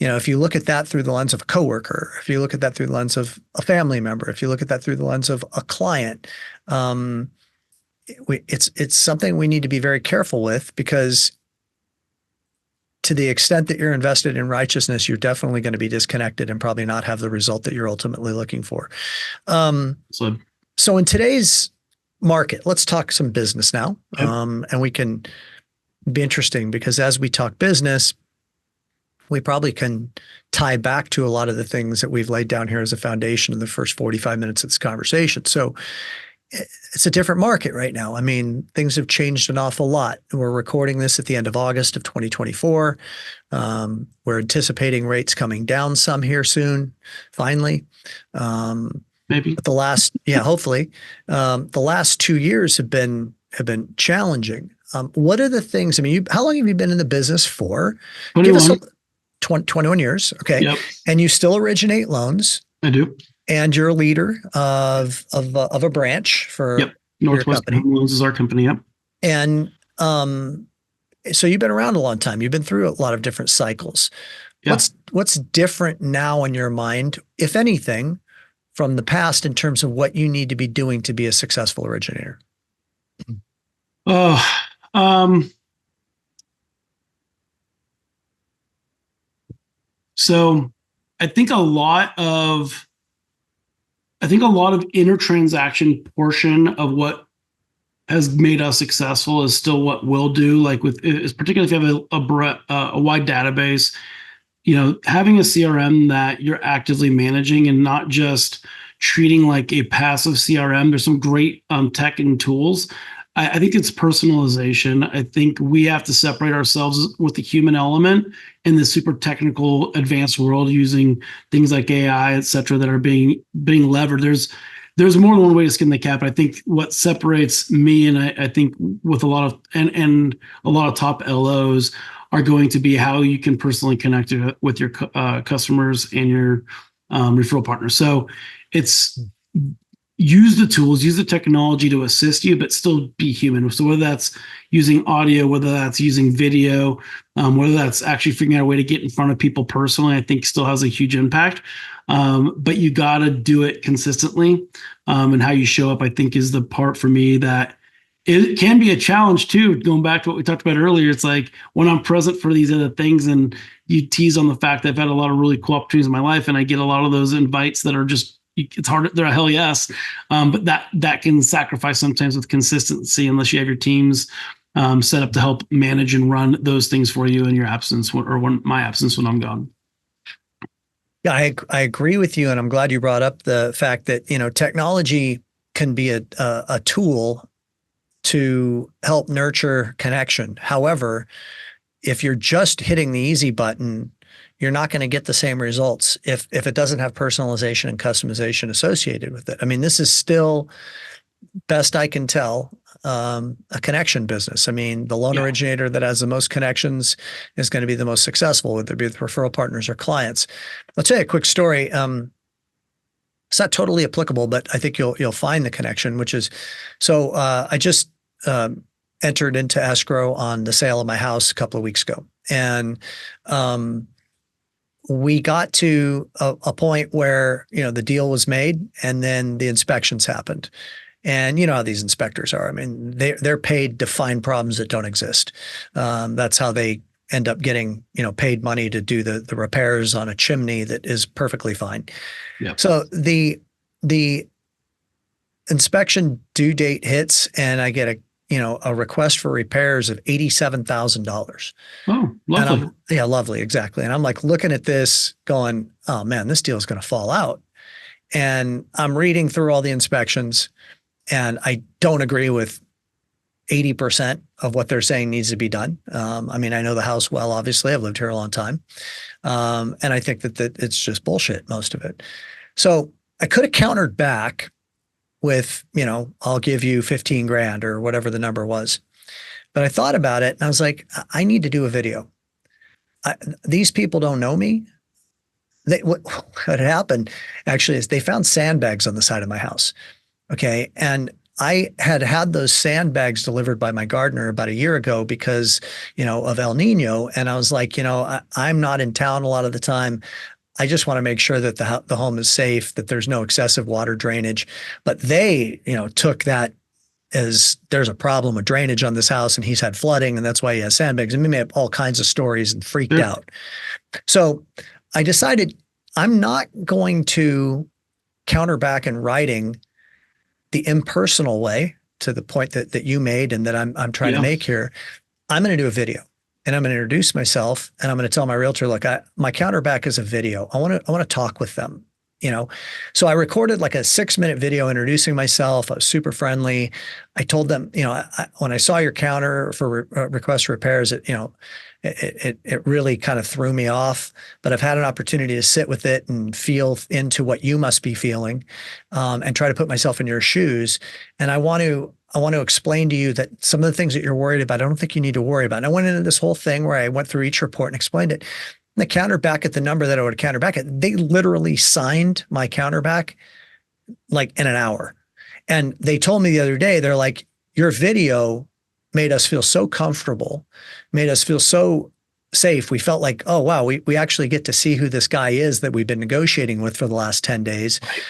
if you look at that through the lens of a coworker, if you look at that through the lens of a family member, if you look at that through the lens of a client, it's something we need to be very careful with, because to the extent that you're invested in righteousness, you're definitely going to be disconnected and probably not have the result that you're ultimately looking for. So in today's market, let's talk some business now. And we can be interesting, because as we talk business, we probably can tie back to a lot of the things that we've laid down here as a foundation in the first 45 minutes of this conversation. So it's a different market right now. Things have changed an awful lot. We're recording this at the end of August of 2024. We're anticipating rates coming down some here soon, finally. Maybe. But hopefully. The last 2 years have been challenging. What are the things, how long have you been in the business for? 21. 21 years. Okay. Yep. And you still originate loans. I do. And you're a leader of a branch for Northwest Home Loans is our company. Yep. And so you've been around a long time. You've been through a lot of different cycles. Yeah. What's different now in your mind, if anything, from the past in terms of what you need to be doing to be a successful originator? So I think a lot of inner transaction portion of what has made us successful is still what we'll do. Like particularly if you have a wide database, having a CRM that you're actively managing and not just treating like a passive CRM. There's some great tech and tools. I think it's personalization. I think we have to separate ourselves with the human element in the super technical advanced world using things like AI, et cetera, that are being levered. There's more than one way to skin the cat. But I think what separates me, and I think with a lot of and a lot of top LOs, are going to be how you can personally connect with your customers and your referral partners. So it's use the tools, use the technology to assist you, but still be human. So whether that's using audio, whether that's using video, whether that's actually figuring out a way to get in front of people personally, I think still has a huge impact. But you got to do it consistently. And how you show up, I think, is the part for me that it can be a challenge too. Going back to what we talked about earlier, it's like when I'm present for these other things, and you tease on the fact that I've had a lot of really cool opportunities in my life, and I get a lot of those invites that are just, it's hard. They're a hell yes. But that can sacrifice sometimes with consistency unless you have your teams set up to help manage and run those things for you in your absence, or when my absence when I'm gone. Yeah, I agree with you. And I'm glad you brought up the fact that, technology can be a tool to help nurture connection. However, if you're just hitting the easy button, you're not going to get the same results if it doesn't have personalization and customization associated with it. I mean, this is still, best I can tell, a connection business. I mean, the loan originator that has the most connections is going to be the most successful, whether it be with referral partners or clients. I'll tell you a quick story. It's not totally applicable, but I think you'll find the connection, which is, so I just entered into escrow on the sale of my house a couple of weeks ago. And we got to a point where, the deal was made, and then the inspections happened. And you know how these inspectors are. I mean, they're paid to find problems that don't exist. That's how they end up getting, paid money to do the repairs on a chimney that is perfectly fine. Yeah. So the inspection due date hits, and I get a request for repairs of $87,000. Oh, lovely. Yeah, lovely. Exactly. And I'm like looking at this going, oh man, this deal is going to fall out. And I'm reading through all the inspections, and I don't agree with 80% of what they're saying needs to be done. I mean, I know the house well, obviously. I've lived here a long time. And I think that it's just bullshit, most of it. So I could have countered back with, I'll give you 15 grand or whatever the number was. But I thought about it, and I was like, I need to do a video. These people don't know me. What had happened actually is they found sandbags on the side of my house. Okay. And I had those sandbags delivered by my gardener about a year ago because, of El Nino. And I was like, I'm not in town a lot of the time. I just want to make sure that the home is safe, that there's no excessive water drainage. But they, took that as there's a problem with drainage on this house, and he's had flooding, and that's why he has sandbags. And we made up all kinds of stories and freaked out. So I decided I'm not going to counter back in writing the impersonal way, to the point that you made and that I'm trying to make here. I'm going to do a video, and I'm going to introduce myself, and I'm going to tell my realtor, look, my counterback is a video. I want to talk with them, So I recorded like a 6-minute video introducing myself. I was super friendly. I told them, when I saw your counter for request for repairs, it really kind of threw me off, but I've had an opportunity to sit with it and feel into what you must be feeling, and try to put myself in your shoes. And I want to explain to you that some of the things that you're worried about, I don't think you need to worry about. And I went into this whole thing where I went through each report and explained it. And the counter back at the number that I would counter back at, they literally signed my counter back like in an hour. And they told me the other day, they're like, your video made us feel so comfortable, made us feel so safe. We felt like, oh, wow, we actually get to see who this guy is that we've been negotiating with for the last 10 days. Right.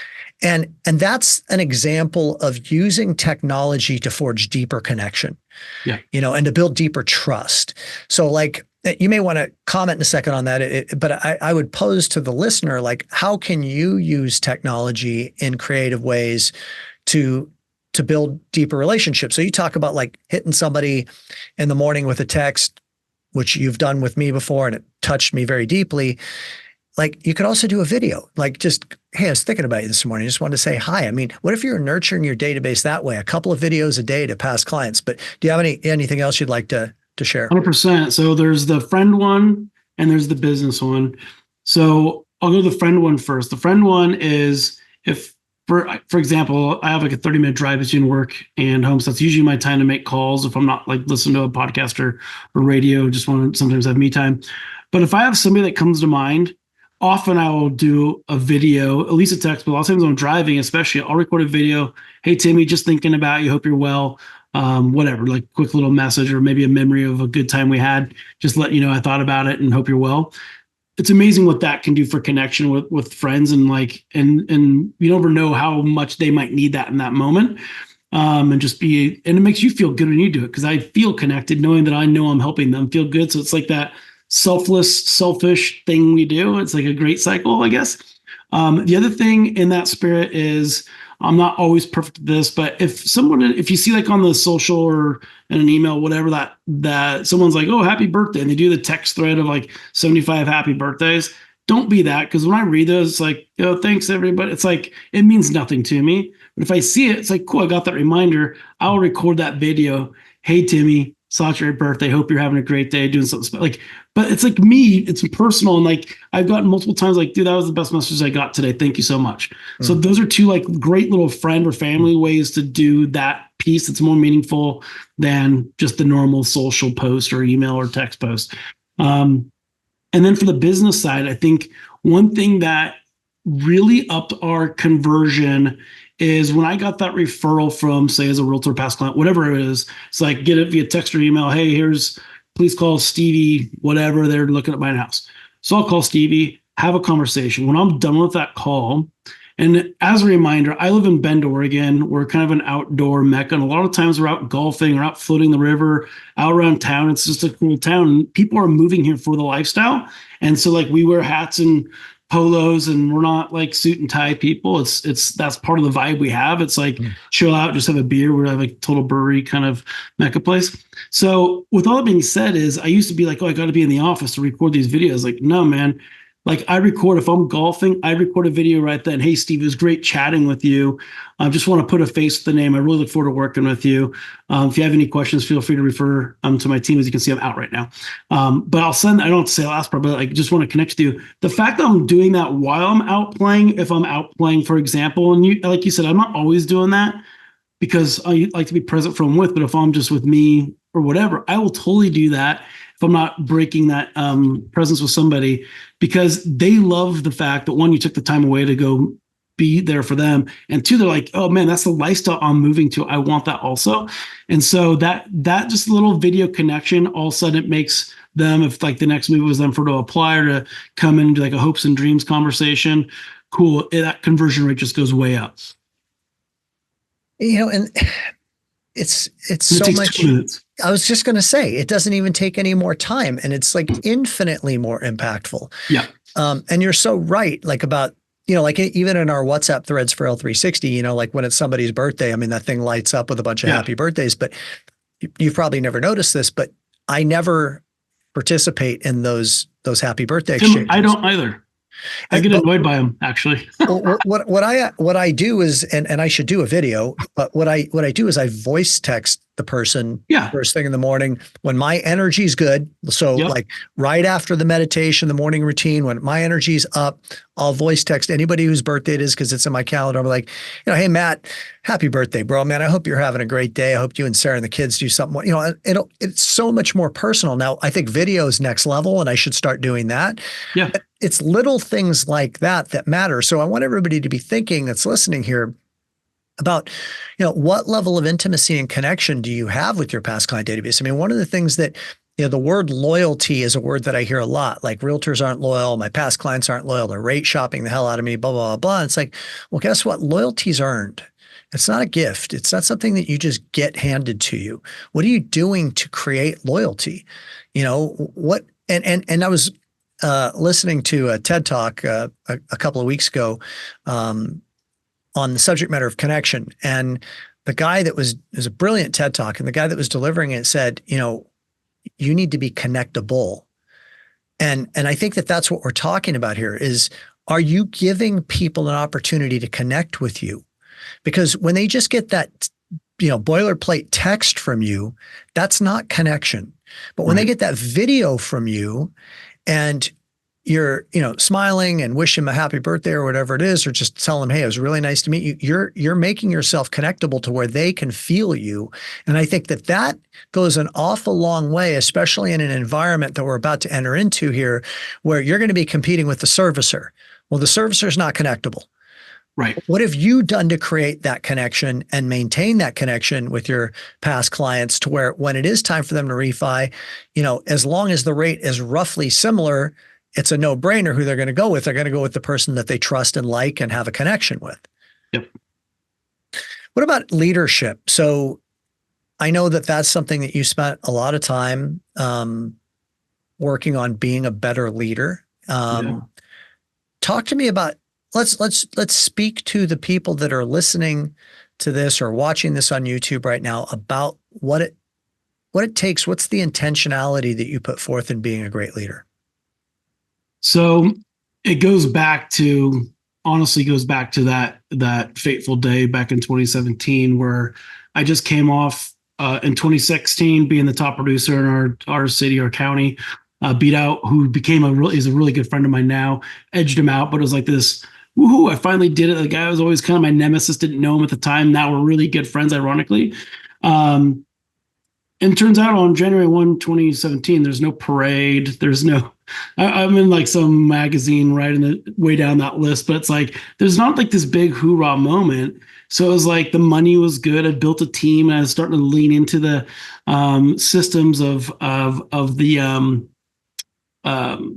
And that's an example of using technology to forge deeper connection, and to build deeper trust. So like, you may want to comment in a second on that, but I would pose to the listener, like, how can you use technology in creative ways to build deeper relationships? So you talk about like hitting somebody in the morning with a text, which you've done with me before, and it touched me very deeply. Like, you could also do a video, like just, hey, I was thinking about you this morning. I just wanted to say hi. I mean, what if you're nurturing your database that way? A couple of videos a day to past clients. But do you have anything else you'd like to share? 100%. So there's the friend one and there's the business one. So I'll go to the friend one first. The friend one is if, for example, I have like a 30-minute drive between work and home. So that's usually my time to make calls. If I'm not like listening to a podcast or radio, just want to sometimes have me time. But if I have somebody that comes to mind, often I will do a video, at least a text, but a lot of times when I'm driving, especially, I'll record a video. Hey, Timmy, just thinking about you. Hope you're well. Whatever, like quick little message or maybe a memory of a good time we had. Just let you know I thought about it and hope you're well. It's amazing what that can do for connection with friends, and you never know how much they might need that in that moment. And it makes you feel good when you do it, because I feel connected knowing that I know I'm helping them feel good. So it's like that selfish thing we do. It's like a great cycle, I guess. The other thing in that spirit is, I'm not always perfect at this, but if you see like on the social or in an email, whatever, that someone's like, oh, happy birthday, and they do the text thread of like 75 happy birthdays, don't be that. Because when I read those, it's like, oh, thanks everybody. It's like, it means nothing to me. But if I see it, it's like, cool, I got that reminder. I'll record that video. Hey, Timmy, saw your birthday. Hope you're having a great day, doing something like, but it's like me, it's personal. And like, I've gotten multiple times like, dude, that was the best message I got today. Thank you so much. Mm. So those are two like great little friend or family ways to do that piece. That's more meaningful than just the normal social post or email or text post. And then for the business side, I think one thing that really upped our conversion is when I got that referral from, say, as a realtor, past client, whatever it is. It's like, get it via text or email. Hey, please call Stevie, whatever, they're looking at my house. So I'll call Stevie, have a conversation. When I'm done with that call, and as a reminder, I live in Bend, Oregon. We're kind of an outdoor mecca. And a lot of times we're out golfing or out floating the river, out around town. It's just a cool town. And people are moving here for the lifestyle. And so like we wear hats and polos, and we're not like suit and tie people. That's part of the vibe we have. It's like chill out, just have a beer. We're like total brewery kind of mecca place. So with all that being said, is I used to be like, oh, I got to be in the office to record these videos. Like, no, man. Like I record, if I'm golfing, I record a video right then. Hey, Steve, it was great chatting with you. I just want to put a face to the name. I really look forward to working with you. If you have any questions, feel free to refer to my team. As you can see, I'm out right now. But I don't have to say the last part, but I just want to connect with you. The fact that I'm doing that while I'm out playing, if I'm out playing, for example, and like you said, I'm not always doing that because I like to be present for them with, but if I'm just with me or whatever, I will totally do that if I'm not breaking that presence with somebody, because they love the fact that, one, you took the time away to go be there for them, and two, they're like, oh man, that's the lifestyle I'm moving to. I want that also. And so that just a little video connection, all of a sudden it makes them, if like the next move was them to apply or to come in and do like a hopes and dreams conversation, cool, that conversion rate just goes way up. And it's so much. 2 minutes. I was just going to say, it doesn't even take any more time, and it's like infinitely more impactful. Yeah. And you're so right. Like about, like even in our WhatsApp threads for L360, like when it's somebody's birthday, I mean, that thing lights up with a bunch of happy birthdays, but you've probably never noticed this, but I never participate in those happy birthday exchanges. I don't either. I get annoyed by them, actually. what I do is, and I should do a video, but what I do is I voice text the person first thing in the morning when my energy's good. So like right after the meditation, the morning routine, when my energy's up, I'll voice text anybody whose birthday it is, because it's in my calendar. I'm like, hey, Matt, happy birthday, bro, man. I hope you're having a great day. I hope you and Sarah and the kids do something. It's so much more personal. Now, I think video is next level, and I should start doing that. Yeah. But it's little things like that matter. So I want everybody to be thinking that's listening here about, what level of intimacy and connection do you have with your past client database? I mean, one of the things that, the word loyalty is a word that I hear a lot. Like, realtors aren't loyal. My past clients aren't loyal. They're rate shopping the hell out of me, blah, blah, blah, blah. And it's like, well, guess what? Loyalty's earned. It's not a gift. It's not something that you just get handed to you. What are you doing to create loyalty? And I was listening to a TED Talk a couple of weeks ago on the subject matter of connection. And the guy it was a brilliant TED Talk, and the guy that was delivering it said, you need to be connectable. And I think that's what we're talking about here is, are you giving people an opportunity to connect with you? Because when they just get that, boilerplate text from you, that's not connection. But when they get that video from you, and you're, smiling and wish him a happy birthday or whatever it is, or just tell him, hey, it was really nice to meet you. You're making yourself connectable to where they can feel you. And I think that goes an awful long way, especially in an environment that we're about to enter into here, where you're going to be competing with the servicer. Well, the servicer is not connectable. Right. What have you done to create that connection and maintain that connection with your past clients to where when it is time for them to refi, as long as the rate is roughly similar, it's a no-brainer who they're going to go with. They're going to go with the person that they trust and like and have a connection with. Yep. What about leadership? So I know that that's something that you spent a lot of time working on being a better leader. Talk to me about, let's speak to the people that are listening to this or watching this on YouTube right now about what it takes. What's the intentionality that you put forth in being a great leader? So it goes back to that fateful day back in 2017, where I just came off in 2016 being the top producer in our city, our county, beat out who is a really good friend of mine now, edged him out, but it was like this, woohoo, I finally did it. The guy was always kind of my nemesis, didn't know him at the time. Now we're really good friends, ironically. And turns out on January 1, 2017, there's no parade. There's no, I'm in like some magazine right in the way down that list, but it's like, there's not like this big hoorah moment. So it was like the money was good. I built a team and I was starting to lean into the systems of the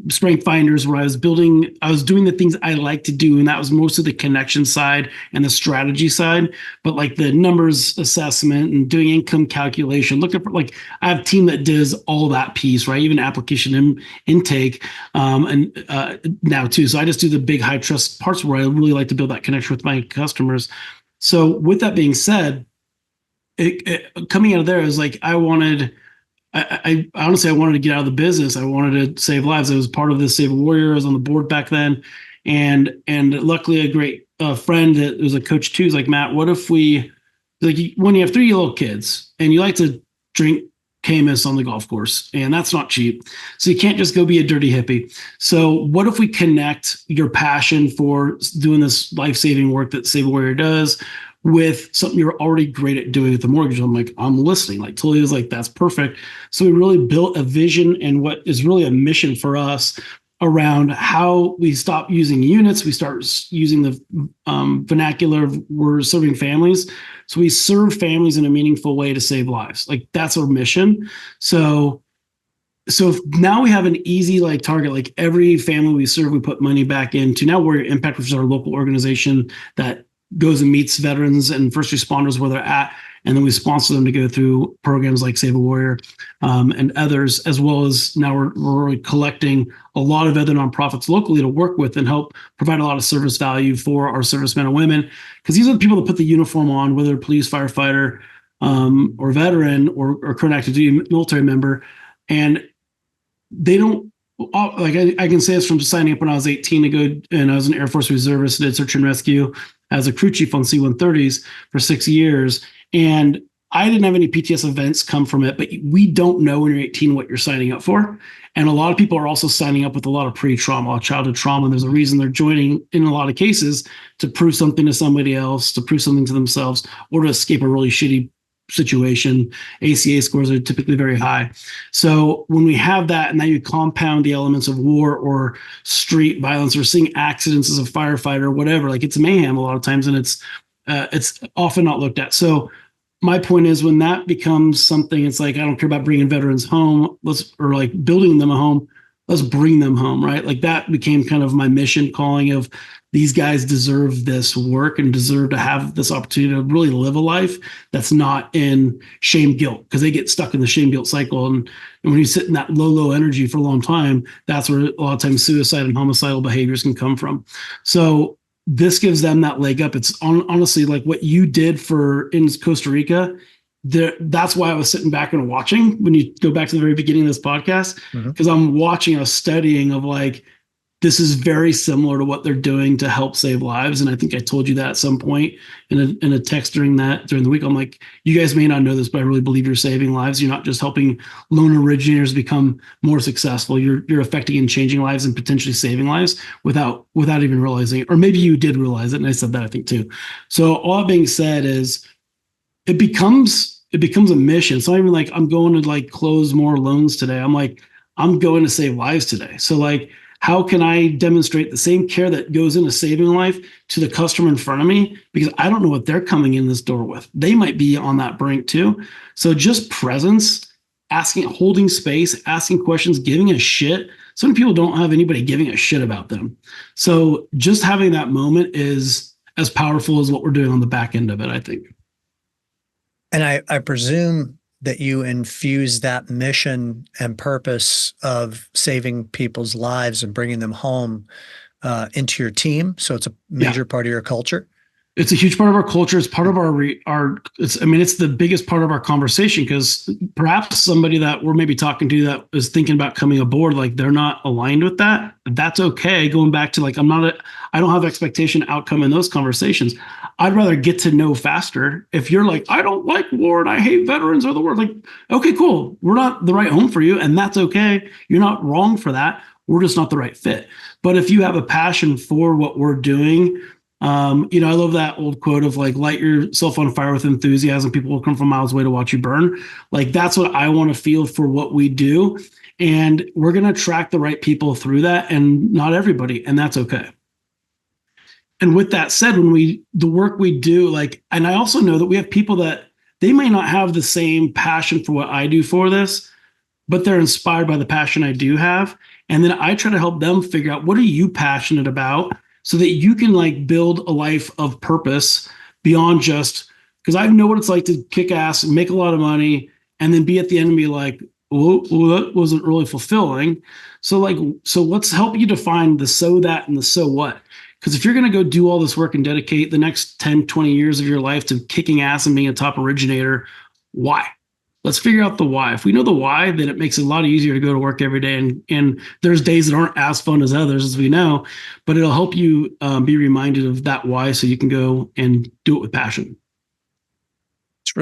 strength finders, where I was doing the things I like to do. And that was mostly the connection side and the strategy side, but like the numbers assessment and doing income calculation, looking for I have a team that does all that piece, right? Even application intake now too. So I just do the big high trust parts where I really like to build that connection with my customers. So with that being said, coming out of there, I was like, I honestly wanted to get out of the business. I wanted to save lives. I was part of the Save a Warrior. I was on the board back then. And luckily a great friend that was a coach too is like, Matt, what if when you have 3 little kids and you like to drink Camus on the golf course, and that's not cheap. So you can't just go be a dirty hippie. So what if we connect your passion for doing this life-saving work that Save a Warrior does with something you're already great at doing with the mortgage? I'm like, I'm listening. Like totally was like, that's perfect. So we really built a vision and what is really a mission for us around how we stop using units. We start using the vernacular of we're serving families. So we serve families in a meaningful way to save lives. Like that's our mission. So now we have an easy target. Like every family we serve, we put money back into. Now Warrior Impact, which is our local organization that goes and meets veterans and first responders where they're at. And then we sponsor them to go through programs like Save a Warrior and others, as well as now we're collecting a lot of other nonprofits locally to work with and help provide a lot of service value for our servicemen and women. Because these are the people that put the uniform on, whether they're police, firefighter, or veteran or current active duty military member. And they don't, I can say this from signing up when I was 18 to go, and I was an Air Force reservist, did search and rescue as a crew chief on C-130s for 6 years. And I didn't have any PTS events come from it, but we don't know when you're 18 what you're signing up for. And a lot of people are also signing up with a lot of pre-trauma, childhood trauma. And there's a reason they're joining in a lot of cases to prove something to somebody else, to prove something to themselves, or to escape a really shitty situation. ACA scores are typically very high. So when we have that, and now you compound the elements of war or street violence or seeing accidents as a firefighter or whatever, it's mayhem a lot of times, and it's often not looked at. So my point is, when that becomes something, it's like, I don't care about bringing veterans home, building them a home, let's bring them home, right? That became kind of my mission calling of, these guys deserve this work and deserve to have this opportunity to really live a life that's not in shame guilt, because they get stuck in the shame guilt cycle. And when you sit in that low energy for a long time, that's where a lot of times suicide and homicidal behaviors can come from. So this gives them that leg up. It's honestly like what you did in Costa Rica. That's why I was sitting back and watching when you go back to the very beginning of this podcast, because I'm watching a studying of this is very similar to what they're doing to help save lives. And I think I told you that at some point in a text during the week. I'm like, you guys may not know this, but I really believe you're saving lives. You're not just helping loan originators become more successful. You're affecting and changing lives and potentially saving lives without even realizing it. Or maybe you did realize it. And I said that, I think, too. So all that being said is it becomes a mission. It's not even like I'm going to like close more loans today. I'm like, I'm going to save lives today. So like, how can I demonstrate the same care that goes into saving life to the customer in front of me? Because I don't know what they're coming in this door with. They might be on that brink too. So just presence, holding space, asking questions, giving a shit. Some people don't have anybody giving a shit about them. So just having that moment is as powerful as what we're doing on the back end of it, I think. And I presume that you infuse that mission and purpose of saving people's lives and bringing them home into your team. So it's a major part of your culture. It's a huge part of our culture. It's part of it's the biggest part of our conversation, because perhaps somebody that we're maybe talking to that is thinking about coming aboard, like they're not aligned with that. That's okay. Going back to like, I don't have expectation outcome in those conversations. I'd rather get to know faster. If you're like, I don't like war and I hate veterans or the war, like, okay, cool. We're not the right home for you, and that's okay. You're not wrong for that. We're just not the right fit. But if you have a passion for what we're doing, I love that old quote of like, light yourself on fire with enthusiasm. People will come from miles away to watch you burn. Like, that's what I want to feel for what we do. And we're going to attract the right people through that, and not everybody. And that's okay. And with that said, the work we do, like, and I also know that we have people that they may not have the same passion for what I do for this, but they're inspired by the passion I do have. And then I try to help them figure out, what are you passionate about, so that you can like build a life of purpose beyond just, because I know what it's like to kick ass and make a lot of money and then be at the end and be like, well, that wasn't really fulfilling. So let's help you define the so that and the so what. Because if you're going to go do all this work and dedicate the next 10, 20 years of your life to kicking ass and being a top originator, why? Let's figure out the why. If we know the why, then it makes it a lot easier to go to work every day. And there's days that aren't as fun as others, as we know, but it'll help you be reminded of that why, so you can go and do it with passion. It's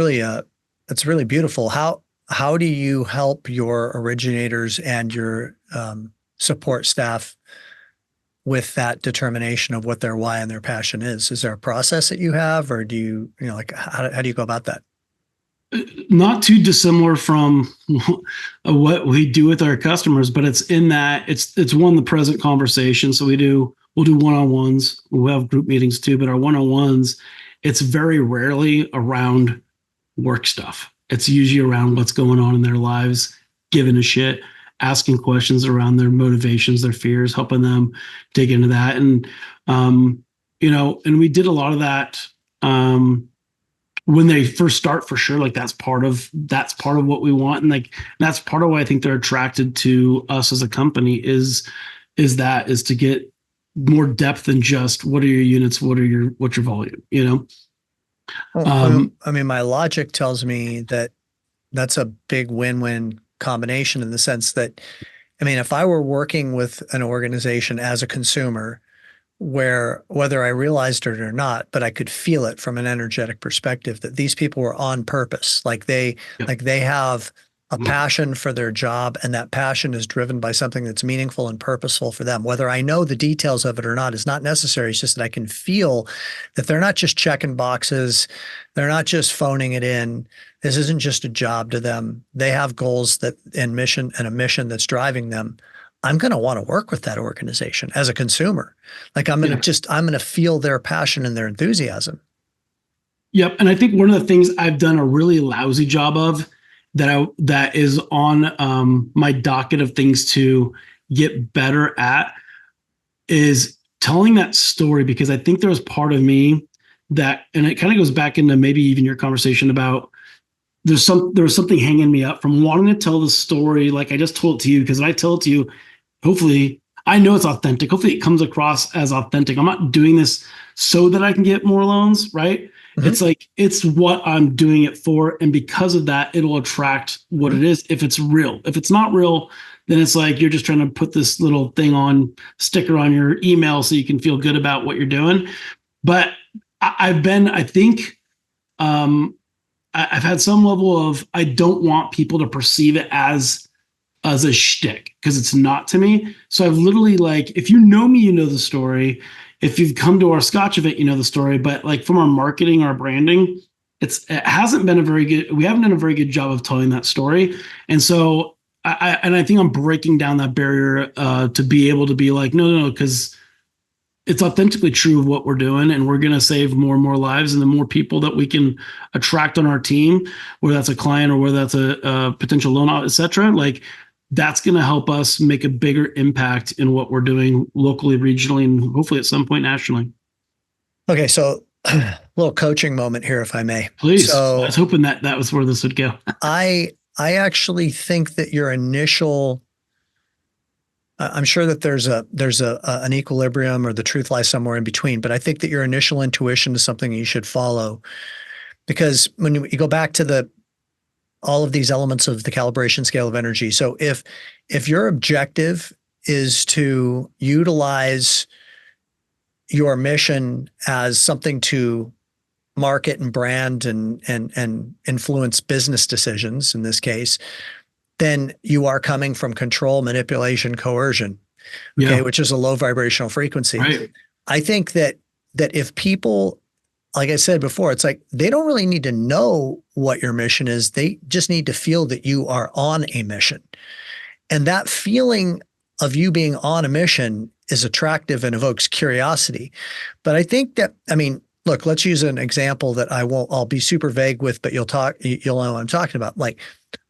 really beautiful. How do you help your originators and your support staff with that determination of what their why and their passion is? Is there a process that you have, or do you like, how do you go about that? Not too dissimilar from what we do with our customers, but it's in that it's the present conversation. So we'll do one-on-ones. We'll have group meetings too, but our one-on-ones, it's very rarely around work stuff. It's usually around what's going on in their lives, giving a shit, asking questions around their motivations, their fears, helping them dig into that. And, and we did a lot of that, when they first start, for sure. Like, that's part of what we want. And like, that's part of why I think they're attracted to us as a company is to get more depth than just what are your units, what's your volume, Well, my logic tells me that that's a big win-win combination, in the sense that, if I were working with an organization as a consumer, where whether I realized it or not, but I could feel it from an energetic perspective, that these people were on purpose. Like they have a passion for their job, and that passion is driven by something that's meaningful and purposeful for them. Whether I know the details of it or not is not necessary. It's just that I can feel that they're not just checking boxes. They're not just phoning it in. This isn't just a job to them. They have goals and a mission that's driving them. I'm going to want to work with that organization as a consumer. Like, I'm going to feel their passion and their enthusiasm. Yep. And I think one of the things I've done a really lousy job of, that is on my docket of things to get better at, is telling that story. Because I think there was part of me that, and it kind of goes back into maybe even your conversation about, there was something hanging me up from wanting to tell the story like I just told it to you. Because when I tell it to you, hopefully I know it's authentic. Hopefully it comes across as authentic. I'm not doing this so that I can get more loans, right? Mhm. It's like, it's what I'm doing it for. And because of that, it'll attract what Mhm. it is. If it's real, if it's not real, then it's like you're just trying to put this little thing on sticker on your email so you can feel good about what you're doing. But I think, um, I've had some level of, I don't want people to perceive it as a shtick, because it's not to me. So I've literally, like, if you know me, you know the story. If you've come to our Scotch event, you know the story. But like from our marketing, our branding, it hasn't been a very good. We haven't done a very good job of telling that story. And so I think I'm breaking down that barrier to be able to be like, no, because it's authentically true of what we're doing, and we're going to save more and more lives. And the more people that we can attract on our team, whether that's a client or whether that's a potential loan, et cetera, like, that's going to help us make a bigger impact in what we're doing locally, regionally, and hopefully at some point nationally. Okay, so little coaching moment here, if I may. Please. I was So hoping that that was where this would go. I actually think that your initial I'm sure that there's an equilibrium, or the truth lies somewhere in between, but I think that your initial intuition is something you should follow, because when you go back to the all of these elements of the calibration scale of energy. So if your objective is to utilize your mission as something to market and brand and influence business decisions in this case, then you are coming from control, manipulation, coercion, okay, Yeah. which is a low vibrational frequency. Right. I think that if people, like I said before, it's like they don't really need to know what your mission is. They just need to feel that you are on a mission. And that feeling of you being on a mission is attractive and evokes curiosity. But I think that, I mean, look, let's use an example that I'll be super vague with, but you'll know what I'm talking about. Like,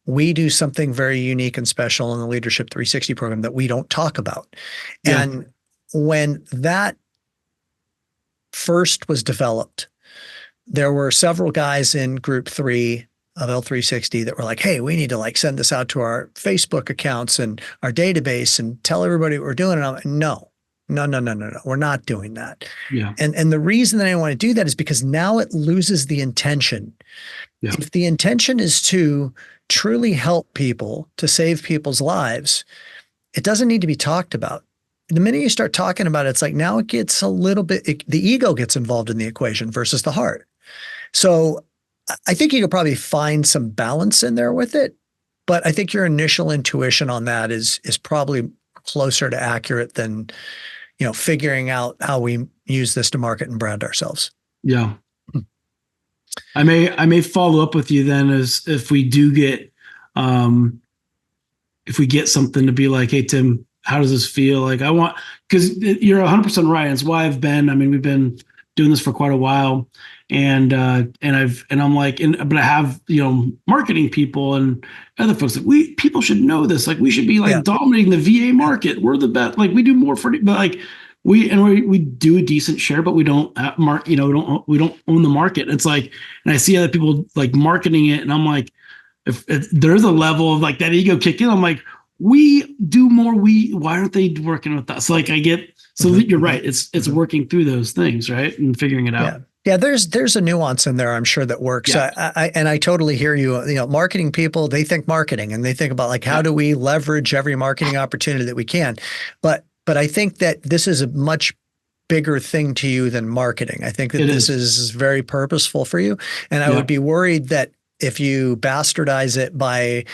we do something very unique and special in the Leadership 360 program that we don't talk about. Yeah. And when that first was developed, there were several guys in group 3 of L360 that were like, hey, we need to like send this out to our Facebook accounts and our database and tell everybody what we're doing. And I'm like, no, we're not doing that. Yeah. And the reason that I want to do that is because now it loses the intention. Yeah. If the intention is to truly help people, to save people's lives, it doesn't need to be talked about. The minute you start talking about it, it's like now it gets a little bit, the ego gets involved in the equation versus the heart. So I think you could probably find some balance in there with it, but I think your initial intuition on that is probably closer to accurate than, figuring out how we use this to market and brand ourselves. Yeah. I may follow up with you then, as um if we get something to be like, hey Tim, how does this feel? Like, I want, because you're 100% right. It's why I mean, we've been doing this for quite a while, and I'm like, but I have, marketing people and other folks that people should know this. Like, we should be Yeah. like dominating the VA market. We're the best. Like, we do more for, but like, we do a decent share, but we don't we don't own the market. It's like, and I see other people like marketing it, and I'm like, if there's a level of like that ego kick in, I'm like, we do more. Why aren't they working with us? Like, I get, so you're right. It's working through those things, right, and figuring it out. Yeah. Yeah, there's a nuance in there, I'm sure, that works. Yeah. I totally hear you. Marketing people, they think marketing and they think about like, how do we leverage every marketing opportunity that we can? But I think that this is a much bigger thing to you than marketing. I think that this is very purposeful for you. And I would be worried that if you bastardize it by,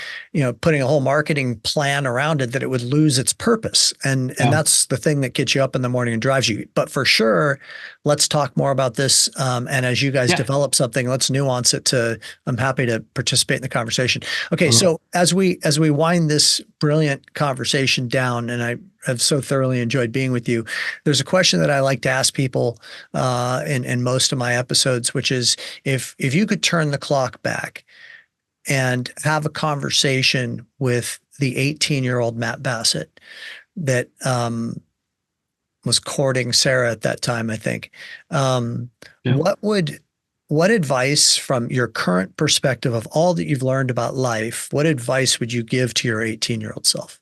putting a whole marketing plan around it, that it would lose its purpose. And that's the thing that gets you up in the morning and drives you. But for sure, let's talk more about this. And as you guys develop something, let's nuance it to, I'm happy to participate in the conversation. Okay. So as we wind this brilliant conversation down, and I have so thoroughly enjoyed being with you, there's a question that I like to ask people in most of my episodes, which is, if you could turn the clock back and have a conversation with the 18-year-old Matt Bassitt that was courting Sarah at that time, I think, what advice, from your current perspective of all that you've learned about life, what advice would you give to your 18-year-old self?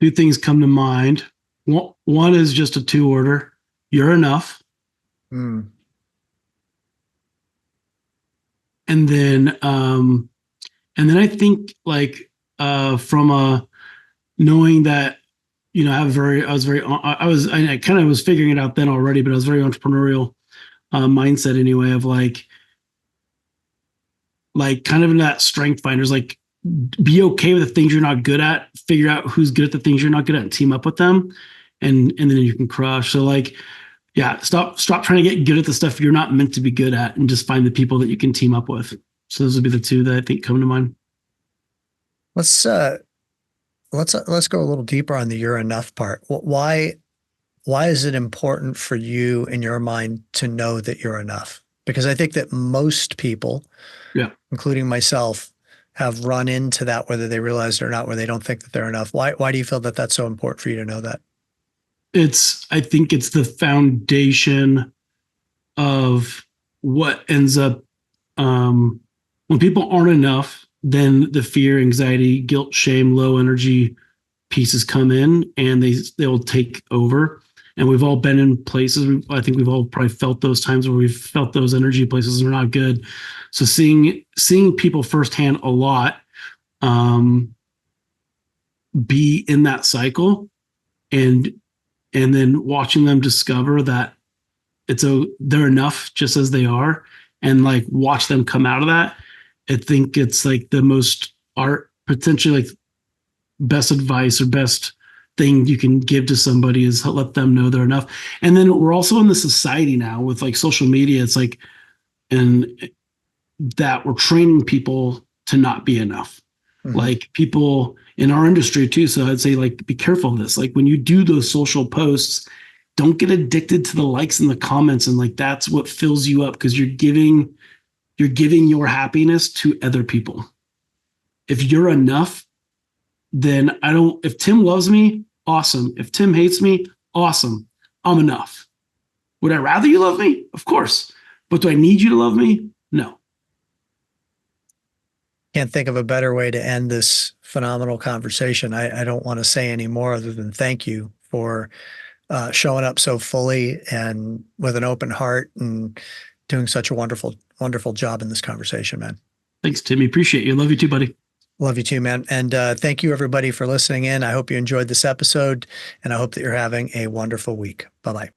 Two things come to mind. One is just a two order. You're enough. Mm. And then, I think like, from a knowing that, I kind of was figuring it out then already, but I was very entrepreneurial, mindset anyway, of like kind of in that strength finders, like be okay with the things you're not good at, figure out who's good at the things you're not good at and team up with them. And then you can crush. So like, yeah, stop trying to get good at the stuff you're not meant to be good at and just find the people that you can team up with. So those would be the two that I think come to mind. Let's let's go a little deeper on the you're enough part. Why is it important for you in your mind to know that you're enough? Because I think that most people, Yeah. including myself, have run into that whether they realize it or not, where they don't think that they're enough. Why do you feel that that's so important for you to know that? I think it's the foundation of what ends up, when people aren't enough, then the fear, anxiety, guilt, shame, low energy pieces come in and they'll take over. And we've all been in places. I think we've all probably felt those times where we've felt those energy places are not good. So seeing people firsthand a lot, be in that cycle, and then watching them discover that they're enough just as they are, and like watch them come out of that. I think it's like the most art, potentially like best advice or best thing you can give to somebody is let them know they're enough. And then we're also in the society now with like social media. It's like, and that we're training people to not be enough. Mm-hmm. Like people in our industry too. So I'd say like, be careful of this. Like when you do those social posts, don't get addicted to the likes and the comments. And like, that's what fills you up, because you're giving your happiness to other people. If you're enough, then if Tim loves me, awesome. If Tim hates me, awesome. I'm enough. Would I rather you love me? Of course. But do I need you to love me? No. Can't think of a better way to end this phenomenal conversation. I don't want to say any more other than thank you for showing up so fully and with an open heart and doing such a wonderful, wonderful job in this conversation, man. Thanks, Timmy. Appreciate you. Love you too, buddy. Love you too, man. And thank you, everybody, for listening in. I hope you enjoyed this episode, and I hope that you're having a wonderful week. Bye-bye.